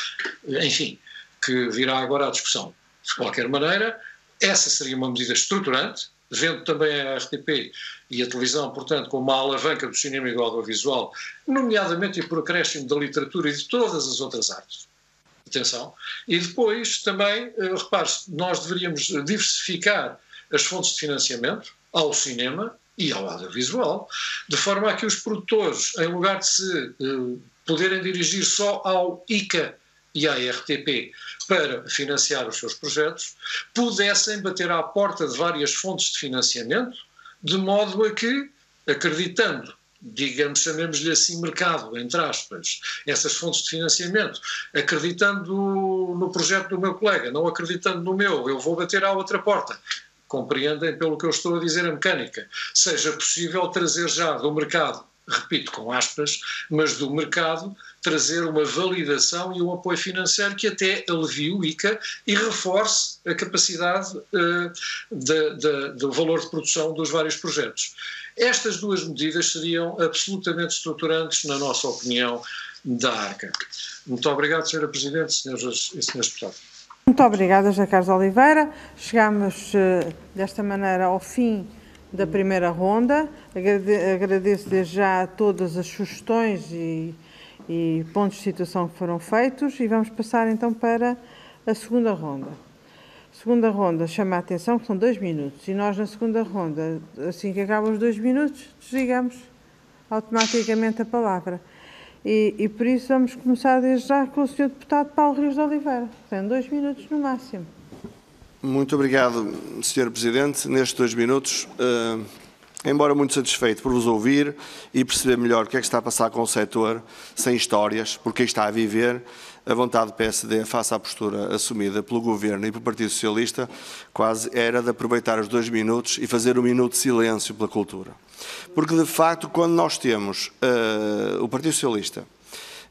enfim, que virá agora à discussão. De qualquer maneira, essa seria uma medida estruturante, vendo também a RTP e a televisão, portanto, como uma alavanca do cinema e do audiovisual, nomeadamente e por acréscimo da literatura e de todas as outras artes. Atenção. E depois também, repare-se, nós deveríamos diversificar as fontes de financiamento ao cinema e ao audiovisual, de forma a que os produtores, em lugar de se poderem dirigir só ao ICA e à RTP para financiar os seus projetos, pudessem bater à porta de várias fontes de financiamento, de modo a que, acreditando, digamos, chamemos-lhe assim mercado, entre aspas, essas fontes de financiamento, acreditando no projeto do meu colega, não acreditando no meu, eu vou bater à outra porta. Compreendem pelo que eu estou a dizer a mecânica. Seja possível trazer já do mercado, repito com aspas, mas do mercado, trazer uma validação e um apoio financeiro que até alivie o ICA e reforce a capacidade do valor de produção dos vários projetos. Estas duas medidas seriam absolutamente estruturantes, na nossa opinião, da ARCA. Muito obrigado, Sra. Presidente, senhores e senhores deputados. Muito obrigada, José Carlos Oliveira. Chegamos desta maneira ao fim da primeira ronda. Agradeço desde já a todas as sugestões e pontos de situação que foram feitos e vamos passar então para a segunda ronda. A segunda ronda chama a atenção que são 2 minutos e nós na segunda ronda, assim que acabam os 2 minutos, desligamos automaticamente a palavra. E por isso vamos começar desde já com o Sr. Deputado Paulo Rios de Oliveira. Tem 2 minutos no máximo. Muito obrigado, Sr. Presidente. Nestes 2 minutos, embora muito satisfeito por vos ouvir e perceber melhor o que é que está a passar com o setor, sem histórias, porque está a viver, a vontade do PSD, face à postura assumida pelo Governo e pelo Partido Socialista, quase era de aproveitar os 2 minutos e fazer 1 minuto de silêncio pela cultura. Porque, de facto, quando nós temos o Partido Socialista,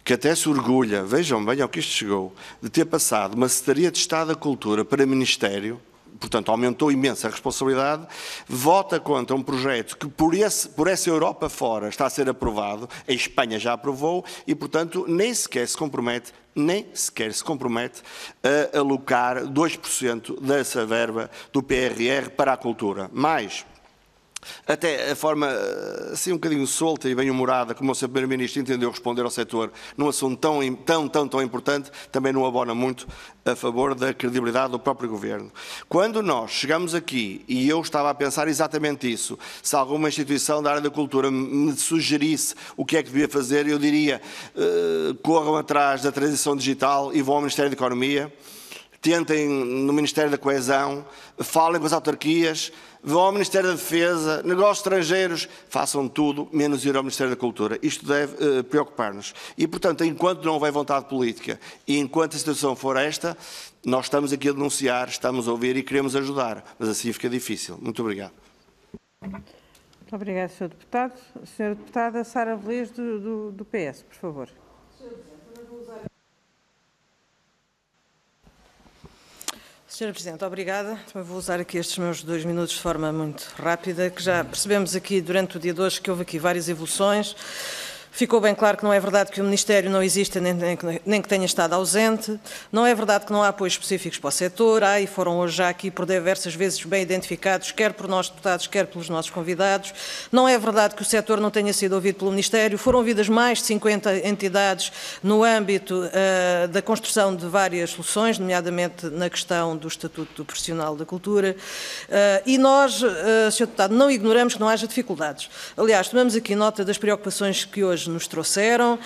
que até se orgulha, vejam bem ao que isto chegou, de ter passado uma Secretaria de Estado da Cultura para Ministério, portanto, aumentou imensa a responsabilidade, vota contra um projeto que por essa Europa fora está a ser aprovado, a Espanha já aprovou e, portanto, nem sequer se compromete a alocar 2% dessa verba do PRR para a cultura. Mais, até a forma assim um bocadinho solta e bem-humorada como o Sr. Primeiro-Ministro entendeu responder ao setor num assunto tão importante, também não abona muito a favor da credibilidade do próprio Governo. Quando nós chegamos aqui, e eu estava a pensar exatamente isso, se alguma instituição da área da cultura me sugerisse o que é que devia fazer, eu diria, corram atrás da transição digital e vão ao Ministério da Economia, tentem no Ministério da Coesão, falem com as autarquias, vão ao Ministério da Defesa, negócios estrangeiros, façam tudo, menos ir ao Ministério da Cultura. Isto deve preocupar-nos. E, portanto, enquanto não houver vontade política e enquanto a situação for esta, nós estamos aqui a denunciar, estamos a ouvir e queremos ajudar, mas assim fica difícil. Muito obrigado. Muito obrigado, Sr. Deputado. Sra. Deputada Sara Velez, do PS, por favor. Sra. Presidente, obrigada. Também vou usar aqui estes meus 2 minutos de forma muito rápida, que já percebemos aqui durante o dia de hoje que houve aqui várias evoluções. Ficou bem claro que não é verdade que o Ministério não existe nem que tenha estado ausente. Não é verdade que não há apoios específicos para o setor. Há e foram hoje já aqui por diversas vezes bem identificados, quer por nós deputados, quer pelos nossos convidados. Não é verdade que o setor não tenha sido ouvido pelo Ministério. Foram ouvidas mais de 50 entidades no âmbito da construção de várias soluções, nomeadamente na questão do Estatuto do Profissional da Cultura. E nós, Sr. Deputado, não ignoramos que não haja dificuldades. Aliás, tomamos aqui nota das preocupações que hoje nos trouxeram,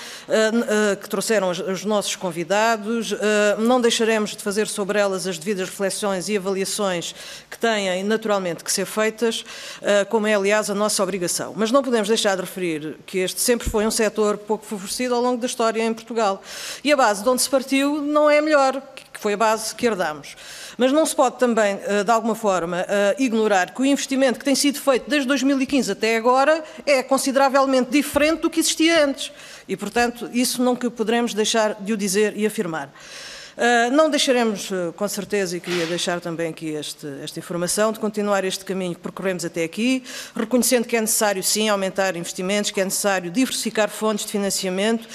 que trouxeram os nossos convidados. Não deixaremos de fazer sobre elas as devidas reflexões e avaliações que têm naturalmente que ser feitas, como é aliás a nossa obrigação. Mas não podemos deixar de referir que este sempre foi um setor pouco favorecido ao longo da história em Portugal. E a base de onde se partiu não é a melhor, que foi a base que herdamos. Mas não se pode também, de alguma forma, ignorar que o investimento que tem sido feito desde 2015 até agora é consideravelmente diferente do que existia antes. E, portanto, isso nunca poderemos deixar de o dizer e afirmar. Não deixaremos, com certeza, e queria deixar também aqui esta informação, de continuar este caminho que percorremos até aqui, reconhecendo que é necessário, sim, aumentar investimentos, que é necessário diversificar fontes de financiamento,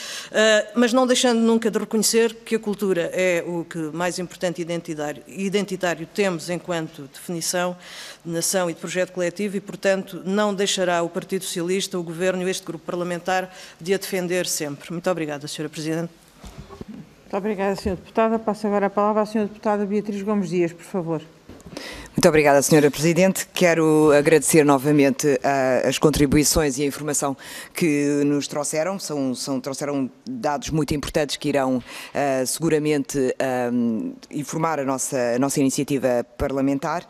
mas não deixando nunca de reconhecer que a cultura é o que mais importante e identitário temos enquanto definição de nação e de projeto coletivo e, portanto, não deixará o Partido Socialista, o Governo e este grupo parlamentar de a defender sempre. Muito obrigada, Sra. Presidente. Muito obrigada, Sra. Deputada. Passo agora a palavra à Sra. Deputada Beatriz Gomes Dias, por favor. Muito obrigada, Sra. Presidente. Quero agradecer novamente as contribuições e a informação que nos trouxeram. Trouxeram dados muito importantes que irão seguramente informar a nossa iniciativa parlamentar.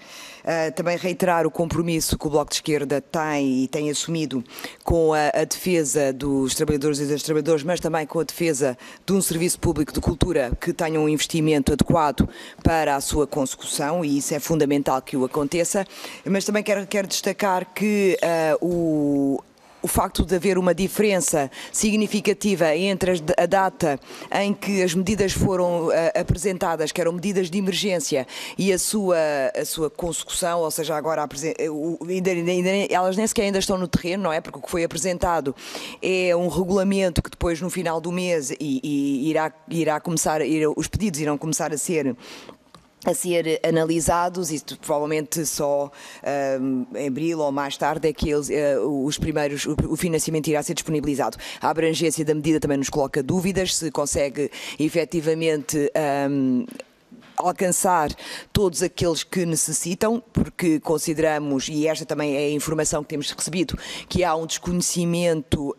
Também reiterar o compromisso que o Bloco de Esquerda tem e tem assumido com a defesa dos trabalhadores e das trabalhadoras, mas também com a defesa de um serviço público de cultura que tenha um investimento adequado para a sua consecução, e isso é fundamental que o aconteça. Mas também quero destacar que o facto de haver uma diferença significativa entre a data em que as medidas foram apresentadas, que eram medidas de emergência, e a sua consecução, ou seja, agora elas nem sequer ainda estão no terreno, não é? Porque o que foi apresentado é um regulamento que depois, no final do mês, irá começar, os pedidos irão começar a ser analisados, e provavelmente só em abril ou mais tarde é que o financiamento irá ser disponibilizado. A abrangência da medida também nos coloca dúvidas, se consegue efetivamente alcançar todos aqueles que necessitam, porque consideramos, e esta também é a informação que temos recebido, que há um desconhecimento,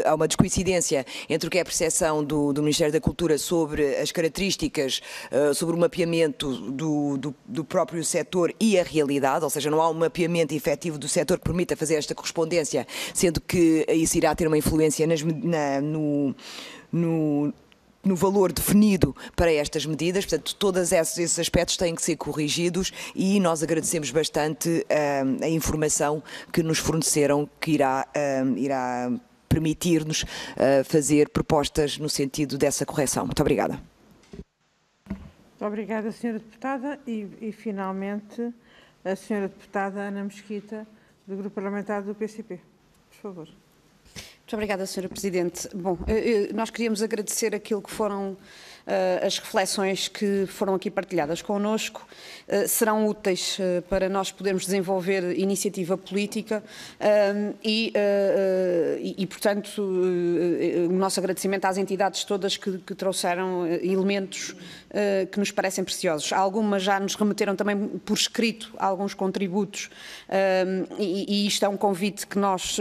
há uma descoincidência entre o que é a percepção do Ministério da Cultura sobre as características, sobre o mapeamento do próprio setor e a realidade, ou seja, não há um mapeamento efetivo do setor que permita fazer esta correspondência, sendo que isso irá ter uma influência no valor definido para estas medidas. Portanto, todos esses aspectos têm que ser corrigidos, e nós agradecemos bastante a informação que nos forneceram, que irá permitir-nos fazer propostas no sentido dessa correção. Muito obrigada. Muito obrigada, Sra. Deputada. E, finalmente, a Sra. Deputada Ana Mesquita, do Grupo Parlamentar do PCP. Por favor. Muito obrigada, Sra. Presidente. Bom, nós queríamos agradecer aquilo que foram as reflexões que foram aqui partilhadas connosco. Serão úteis para nós podermos desenvolver iniciativa política e, portanto, o nosso agradecimento às entidades todas que trouxeram elementos que nos parecem preciosos. Algumas já nos remeteram também por escrito a alguns contributos, e isto é um convite que nós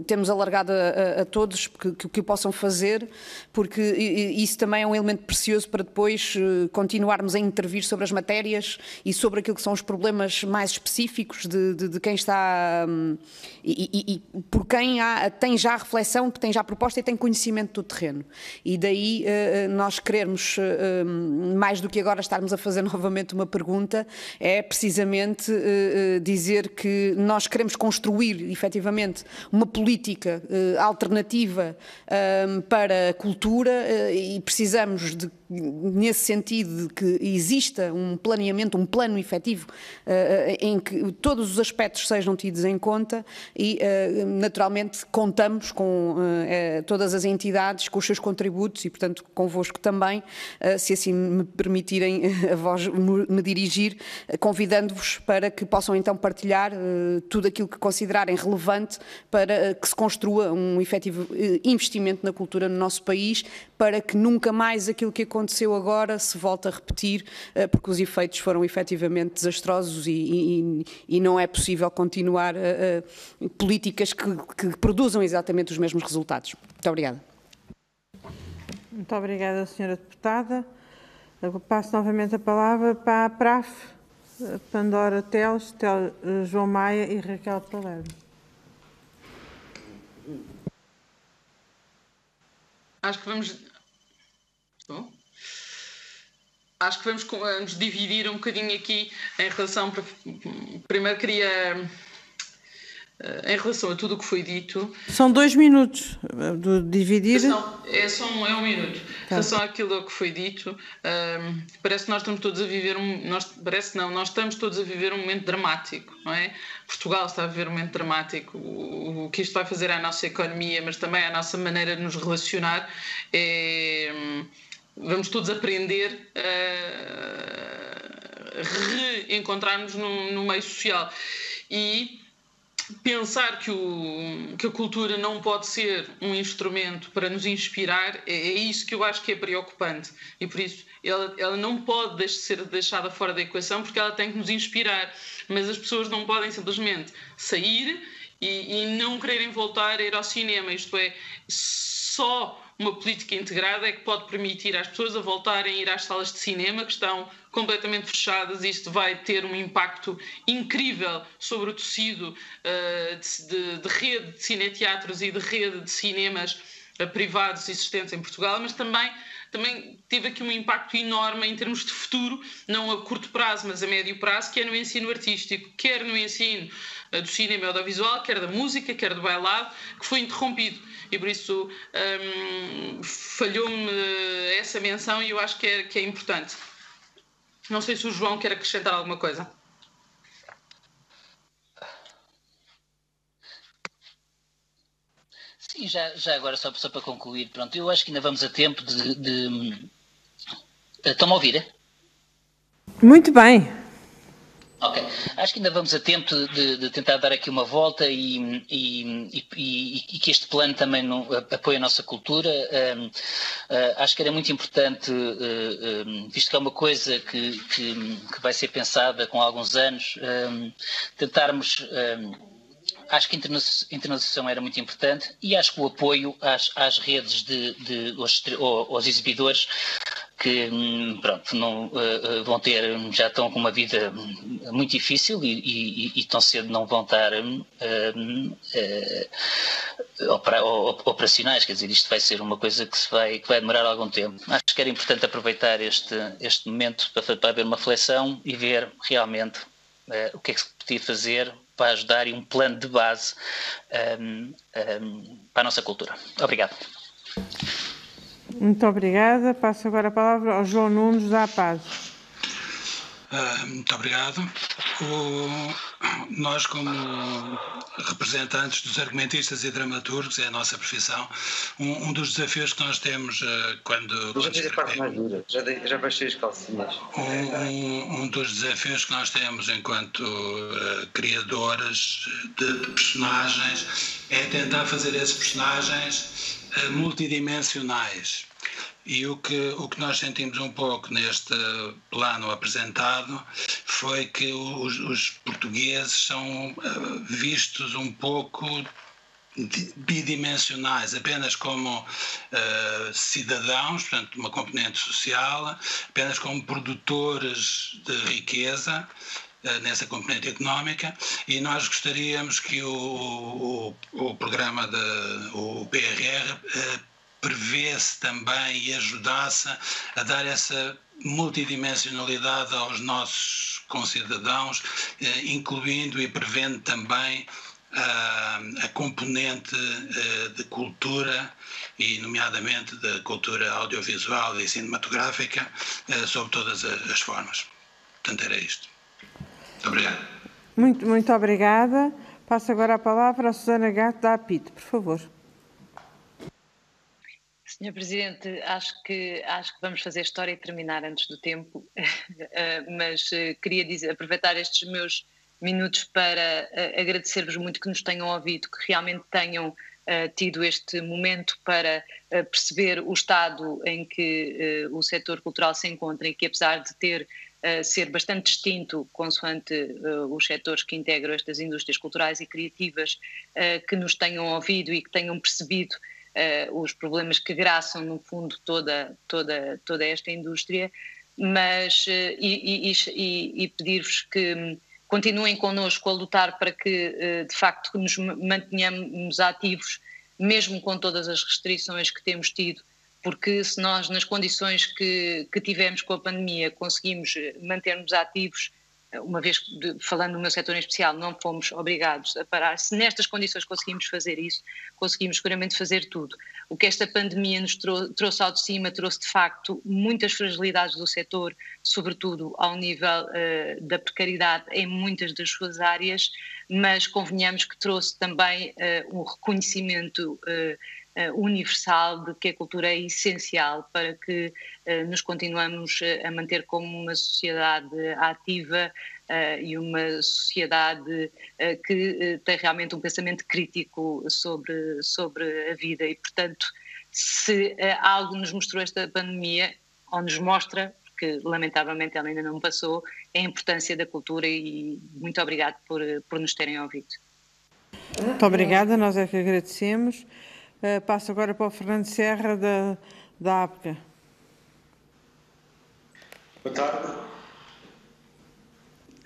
temos alargado a todos que o possam fazer, porque isso também é um elemento precioso para depois continuarmos a intervir sobre as matérias e sobre aquilo que são os problemas mais específicos de quem está e por quem tem já reflexão, tem já proposta e tem conhecimento do terreno. E daí nós queremos, mais do que agora estarmos a fazer novamente uma pergunta, é precisamente dizer que nós queremos construir efetivamente uma política alternativa para a cultura e precisamos nesse sentido de que exista um planeamento, um plano efetivo em que todos os aspectos sejam tidos em conta e naturalmente contamos com todas as entidades, com os seus contributos e portanto convosco também, se assim me permitirem a vós me dirigir, convidando-vos para que possam então partilhar tudo aquilo que considerarem relevante para que se construa um efetivo investimento na cultura no nosso país, para que nunca mais aquilo que aconteceu agora se volte a repetir, porque os efeitos foram efetivamente desastrosos e não é possível continuar políticas que produzam exatamente os mesmos resultados. Muito obrigada. Muito obrigada, Sra. Deputada. Eu passo novamente a palavra para a PRAF, Pandora Teles, João Maia e Raquel Palermo. Acho que vamos nos dividir um bocadinho aqui em relação... Primeiro queria... Em relação a tudo o que foi dito... São 2 minutos de dividir... Não, é um minuto. Em relação àquilo que foi dito, parece que nós estamos todos a viver nós estamos todos a viver um momento dramático, não é? Portugal está a viver um momento dramático. O que isto vai fazer à nossa economia, mas também à nossa maneira de nos relacionar, vamos todos aprender a reencontrar-nos no meio social. E pensar que a cultura não pode ser um instrumento para nos inspirar, é isso que eu acho que é preocupante. E por isso ela não pode ser deixada fora da equação, porque ela tem que nos inspirar. Mas as pessoas não podem simplesmente sair e não quererem voltar a ir ao cinema. Isto é, só uma política integrada é que pode permitir às pessoas a voltarem a ir às salas de cinema, que estão completamente fechadas. Isto vai ter um impacto incrível sobre o tecido de rede de cineteatros e de rede de cinemas privados existentes em Portugal, mas também teve aqui um impacto enorme em termos de futuro, não a curto prazo, mas a médio prazo, que é no ensino artístico, quer no ensino do cinema e audiovisual, quer da música, quer do bailado, que foi interrompido. E por isso falhou-me essa menção e eu acho que é importante. Não sei se o João quer acrescentar alguma coisa. Sim, já agora, só para concluir, pronto, eu acho que ainda vamos a tempo de... Estão-me a ouvir? Muito bem. Ok, acho que ainda vamos a tempo de tentar dar aqui uma volta e que este plano também apoie a nossa cultura. Acho que era muito importante, visto que é uma coisa que vai ser pensada com alguns anos, tentarmos... Acho que a internacionalização era muito importante e acho que o apoio às redes aos exibidores que pronto, não, já estão com uma vida muito difícil e tão cedo não vão estar operacionais, quer dizer, isto vai ser uma coisa que vai demorar algum tempo. Acho que era importante aproveitar este momento para haver uma reflexão e ver realmente o que é que se podia fazer para ajudar e um plano de base para a nossa cultura. Obrigado. Muito obrigada. Passo agora a palavra ao João Nunes da APAD. Muito obrigado. Nós, como representantes dos argumentistas e dramaturgos, é a nossa profissão, um dos desafios que nós temos quando já fiz a parte mais dura, já baixei as calcinhas. Um dos desafios que nós temos enquanto criadores de personagens é tentar fazer esses personagens multidimensionais. E o que nós sentimos um pouco neste plano apresentado foi que os portugueses são vistos um pouco bidimensionais, apenas como cidadãos, portanto uma componente social, apenas como produtores de riqueza, nessa componente económica, e nós gostaríamos que o programa o PRR prevesse também e ajudasse a dar essa multidimensionalidade aos nossos concidadãos, incluindo e prevendo também a componente de cultura, e nomeadamente da cultura audiovisual e cinematográfica, sob todas as formas. Portanto, era isto. Muito obrigado. Muito obrigada. Passo agora a palavra à Susana Gato, da APIT, por favor. Sr. Presidente, acho que vamos fazer história e terminar antes do tempo, mas queria aproveitar estes meus minutos para agradecer-vos muito que nos tenham ouvido, que realmente tenham tido este momento para perceber o estado em que o setor cultural se encontra e que, apesar de ser bastante distinto consoante os setores que integram estas indústrias culturais e criativas, que nos tenham ouvido e que tenham percebido os problemas que graçam, no fundo, toda esta indústria, mas e pedir-vos que continuem connosco a lutar para que, de facto, nos mantenhamos ativos, mesmo com todas as restrições que temos tido, porque se nós, nas condições que tivemos com a pandemia, conseguimos manter-nos ativos, uma vez, falando no meu setor em especial, não fomos obrigados a parar. Se nestas condições conseguimos fazer isso, conseguimos seguramente fazer tudo. O que esta pandemia nos trouxe ao de cima, trouxe de facto muitas fragilidades do setor, sobretudo ao nível da precariedade em muitas das suas áreas, mas convenhamos que trouxe também um reconhecimento universal de que a cultura é essencial para que nos continuemos a manter como uma sociedade ativa e uma sociedade que tem realmente um pensamento crítico sobre a vida e, portanto, se algo nos mostrou esta pandemia, ou nos mostra, porque lamentavelmente ela ainda não passou, é a importância da cultura e muito obrigado por nos terem ouvido. Muito obrigada, nós é que agradecemos. Passo agora para o Fernando Serra, da APCA. Boa tarde.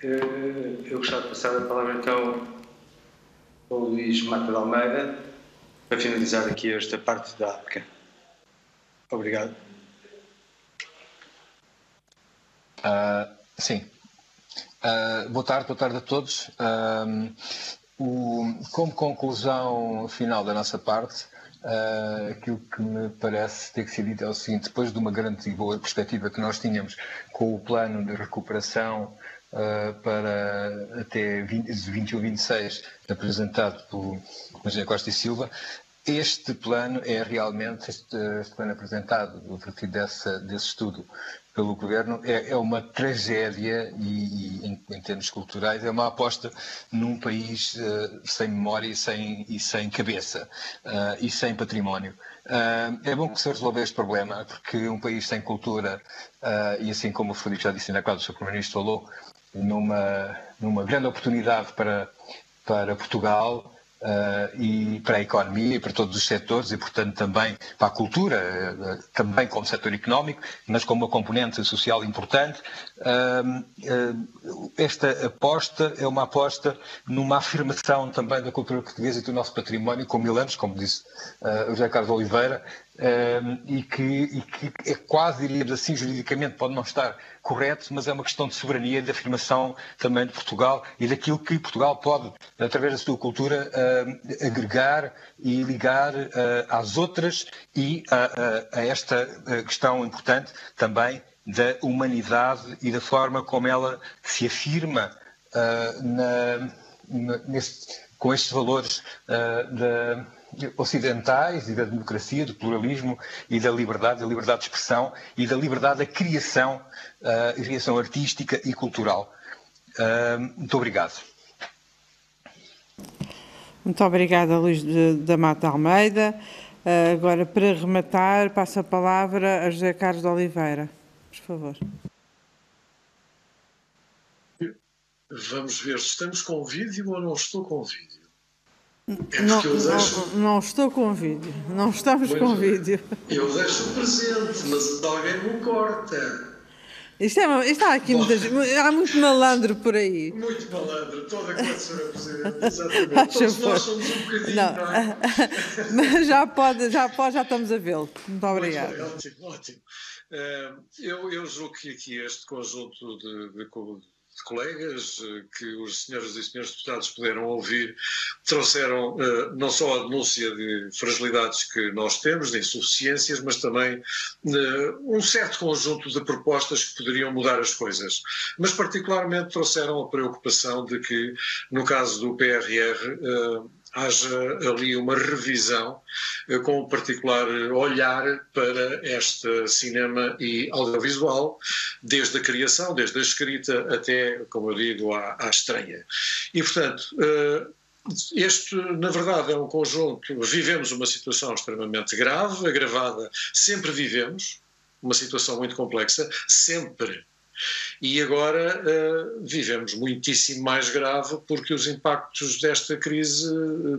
Eu gostava de passar a palavra então ao Luís Mata de Almeida para finalizar aqui esta parte da APCA. Obrigado. Sim. Boa tarde a todos. Como conclusão final da nossa parte, aquilo que me parece ter que ser dito é o seguinte: depois de uma grande e boa perspectiva que nós tínhamos com o plano de recuperação para até 21-26, apresentado por Engenheiro Costa e Silva, este plano é realmente, este plano apresentado, a partir desse estudo pelo Governo, é uma tragédia e em termos culturais, é uma aposta num país sem memória e sem cabeça e sem património. É bom que se resolva este problema, porque um país sem cultura, e assim como o Frederico já disse, na qual o Sr. Primeiro-Ministro falou, numa grande oportunidade para Portugal, e para a economia e para todos os setores e, portanto, também para a cultura, também como setor económico, mas como uma componente social importante. Esta aposta é uma aposta numa afirmação também da cultura portuguesa e do nosso património com 1000 anos, como disse o José Carlos Oliveira, e que é quase, diríamos assim, juridicamente pode não estar correto, mas é uma questão de soberania e de afirmação também de Portugal e daquilo que Portugal pode, através da sua cultura, agregar e ligar às outras e a esta questão importante também da humanidade e da forma como ela se afirma com estes valores ocidentais e da democracia, do pluralismo e da liberdade de expressão e da liberdade da criação artística e cultural. Muito obrigado. Muito obrigada, Luís da Mata Almeida. Agora, para rematar, passo a palavra a José Carlos de Oliveira. Por favor. Vamos ver se estamos com vídeo ou não estou com vídeo. Não estou com vídeo. Não estamos com vídeo. Eu deixo o presente, mas alguém me corta. Está aqui há muito malandro por aí. Muito malandro, toda a Sra. Presidente, exatamente. Todos nós somos um bocadinho, não é? Mas já estamos a vê-lo. Muito obrigado. Ótimo. Eu julgo que aqui este conjunto colegas que os senhores e senhores deputados puderam ouvir trouxeram não só a denúncia de fragilidades que nós temos, de insuficiências, mas também um certo conjunto de propostas que poderiam mudar as coisas. Mas particularmente trouxeram a preocupação de que, no caso do PRR, haja ali uma revisão com um particular olhar para este cinema e audiovisual, desde a criação, desde a escrita até, como eu digo, à estreia. E, portanto, este, na verdade, é um conjunto. Vivemos uma situação extremamente grave, agravada, sempre vivemos, uma situação muito complexa, sempre. E agora vivemos muitíssimo mais grave porque os impactos desta crise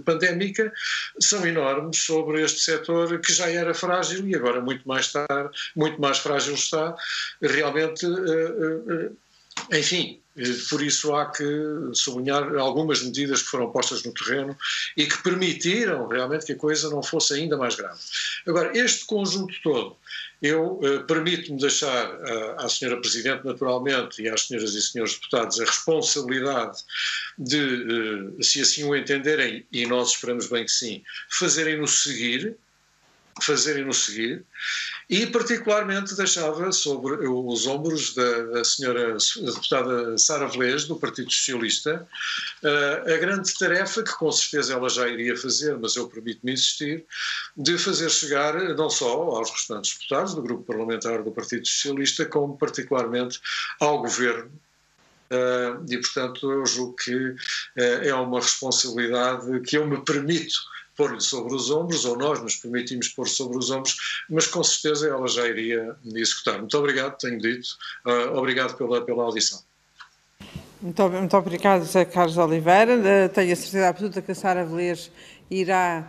pandémica são enormes sobre este setor que já era frágil e agora muito mais frágil está. Realmente, enfim, por isso há que sublinhar algumas medidas que foram postas no terreno e que permitiram realmente que a coisa não fosse ainda mais grave. Agora, este conjunto todo, eu permito-me deixar à Sra. Presidente, naturalmente, e às senhoras e senhores deputados, a responsabilidade de, se assim o entenderem, e nós esperamos bem que sim, fazerem-no seguir, e particularmente deixava sobre os ombros da senhora deputada Sara Velez, do Partido Socialista, a grande tarefa, que com certeza ela já iria fazer, mas eu permito-me insistir, de fazer chegar não só aos restantes deputados do grupo parlamentar do Partido Socialista, como particularmente ao Governo. E, portanto, eu julgo que é uma responsabilidade que eu me permito pôr-lhe sobre os ombros, ou nós nos permitimos pôr sobre os ombros, mas com certeza ela já iria executar. Muito obrigado, tenho dito. Obrigado pela audição. Muito obrigado, José Carlos Oliveira. Tenho a certeza absoluta que a Sara Velez irá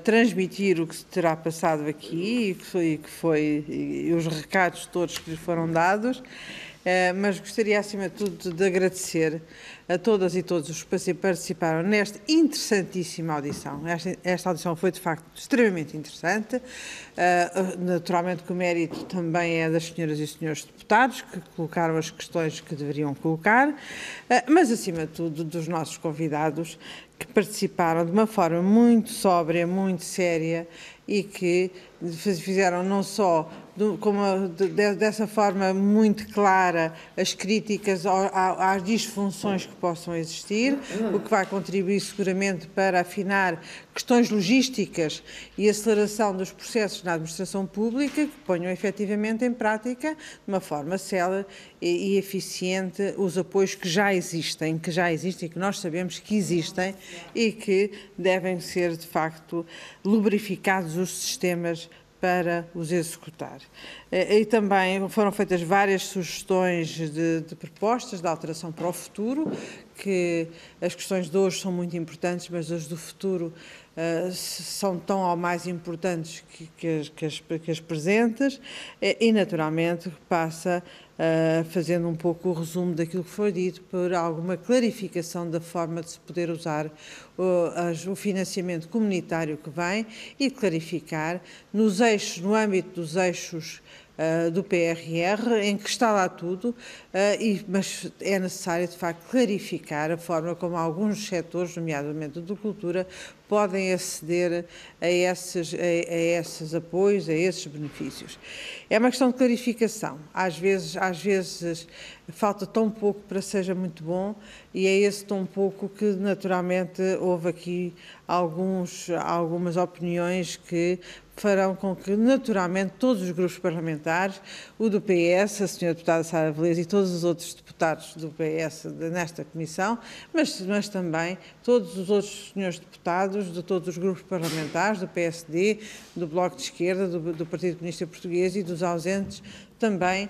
transmitir o que se terá passado aqui e os recados todos que lhe foram dados. Mas gostaria, acima de tudo, de agradecer a todas e todos os que participaram nesta interessantíssima audição. Esta audição foi, de facto, extremamente interessante. Naturalmente que o mérito também é das senhoras e senhores deputados, que colocaram as questões que deveriam colocar, mas, acima de tudo, dos nossos convidados, que participaram de uma forma muito sóbria, muito séria e que fizeram não só dessa forma muito clara as críticas às disfunções que possam existir, o que vai contribuir seguramente para afinar questões logísticas e aceleração dos processos na administração pública, que ponham efetivamente em prática, de uma forma célere e eficiente, os apoios que já existem e que nós sabemos que existem e que devem ser, de facto, lubrificados os sistemas para os executar. E também foram feitas várias sugestões de propostas de alteração para o futuro, que as questões de hoje são muito importantes, mas as do futuro são tão ou mais importantes que as presentes, e naturalmente passa fazendo um pouco o resumo daquilo que foi dito, por alguma clarificação da forma de se poder usar o financiamento comunitário que vem e clarificar no âmbito dos eixos do PRR, em que está lá tudo, mas é necessário, de facto, clarificar a forma como alguns setores, nomeadamente da cultura, podem aceder a esses apoios, a esses benefícios. É uma questão de clarificação. Às vezes falta tão pouco para que seja muito bom, e é esse tão pouco que, naturalmente, houve aqui algumas opiniões que farão com que, naturalmente, todos os grupos parlamentares, o do PS, a senhora deputada Sara Velez e todos os outros deputados do PS nesta comissão, mas também todos os outros senhores deputados de todos os grupos parlamentares, do PSD, do Bloco de Esquerda, do Partido Comunista Português e dos ausentes, também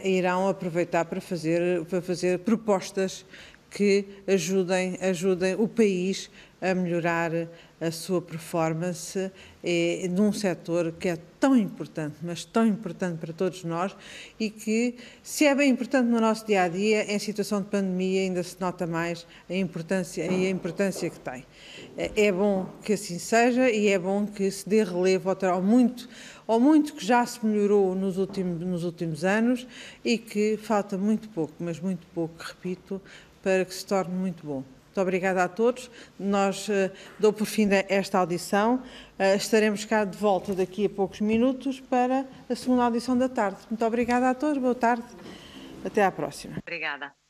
irão aproveitar para fazer propostas que ajudem o país a melhorar a sua performance num setor que é tão importante, mas tão importante para todos nós, e que, se é bem importante no nosso dia-a-dia, em situação de pandemia ainda se nota mais a importância que tem. É bom que assim seja, e é bom que se dê relevo ao muito que já se melhorou nos últimos anos e que falta muito pouco, mas muito pouco, repito, para que se torne muito bom. Muito obrigada a todos. Nós dou por fim esta audição. Estaremos cá de volta daqui a poucos minutos para a segunda audição da tarde. Muito obrigada a todos. Boa tarde. Até à próxima. Obrigada.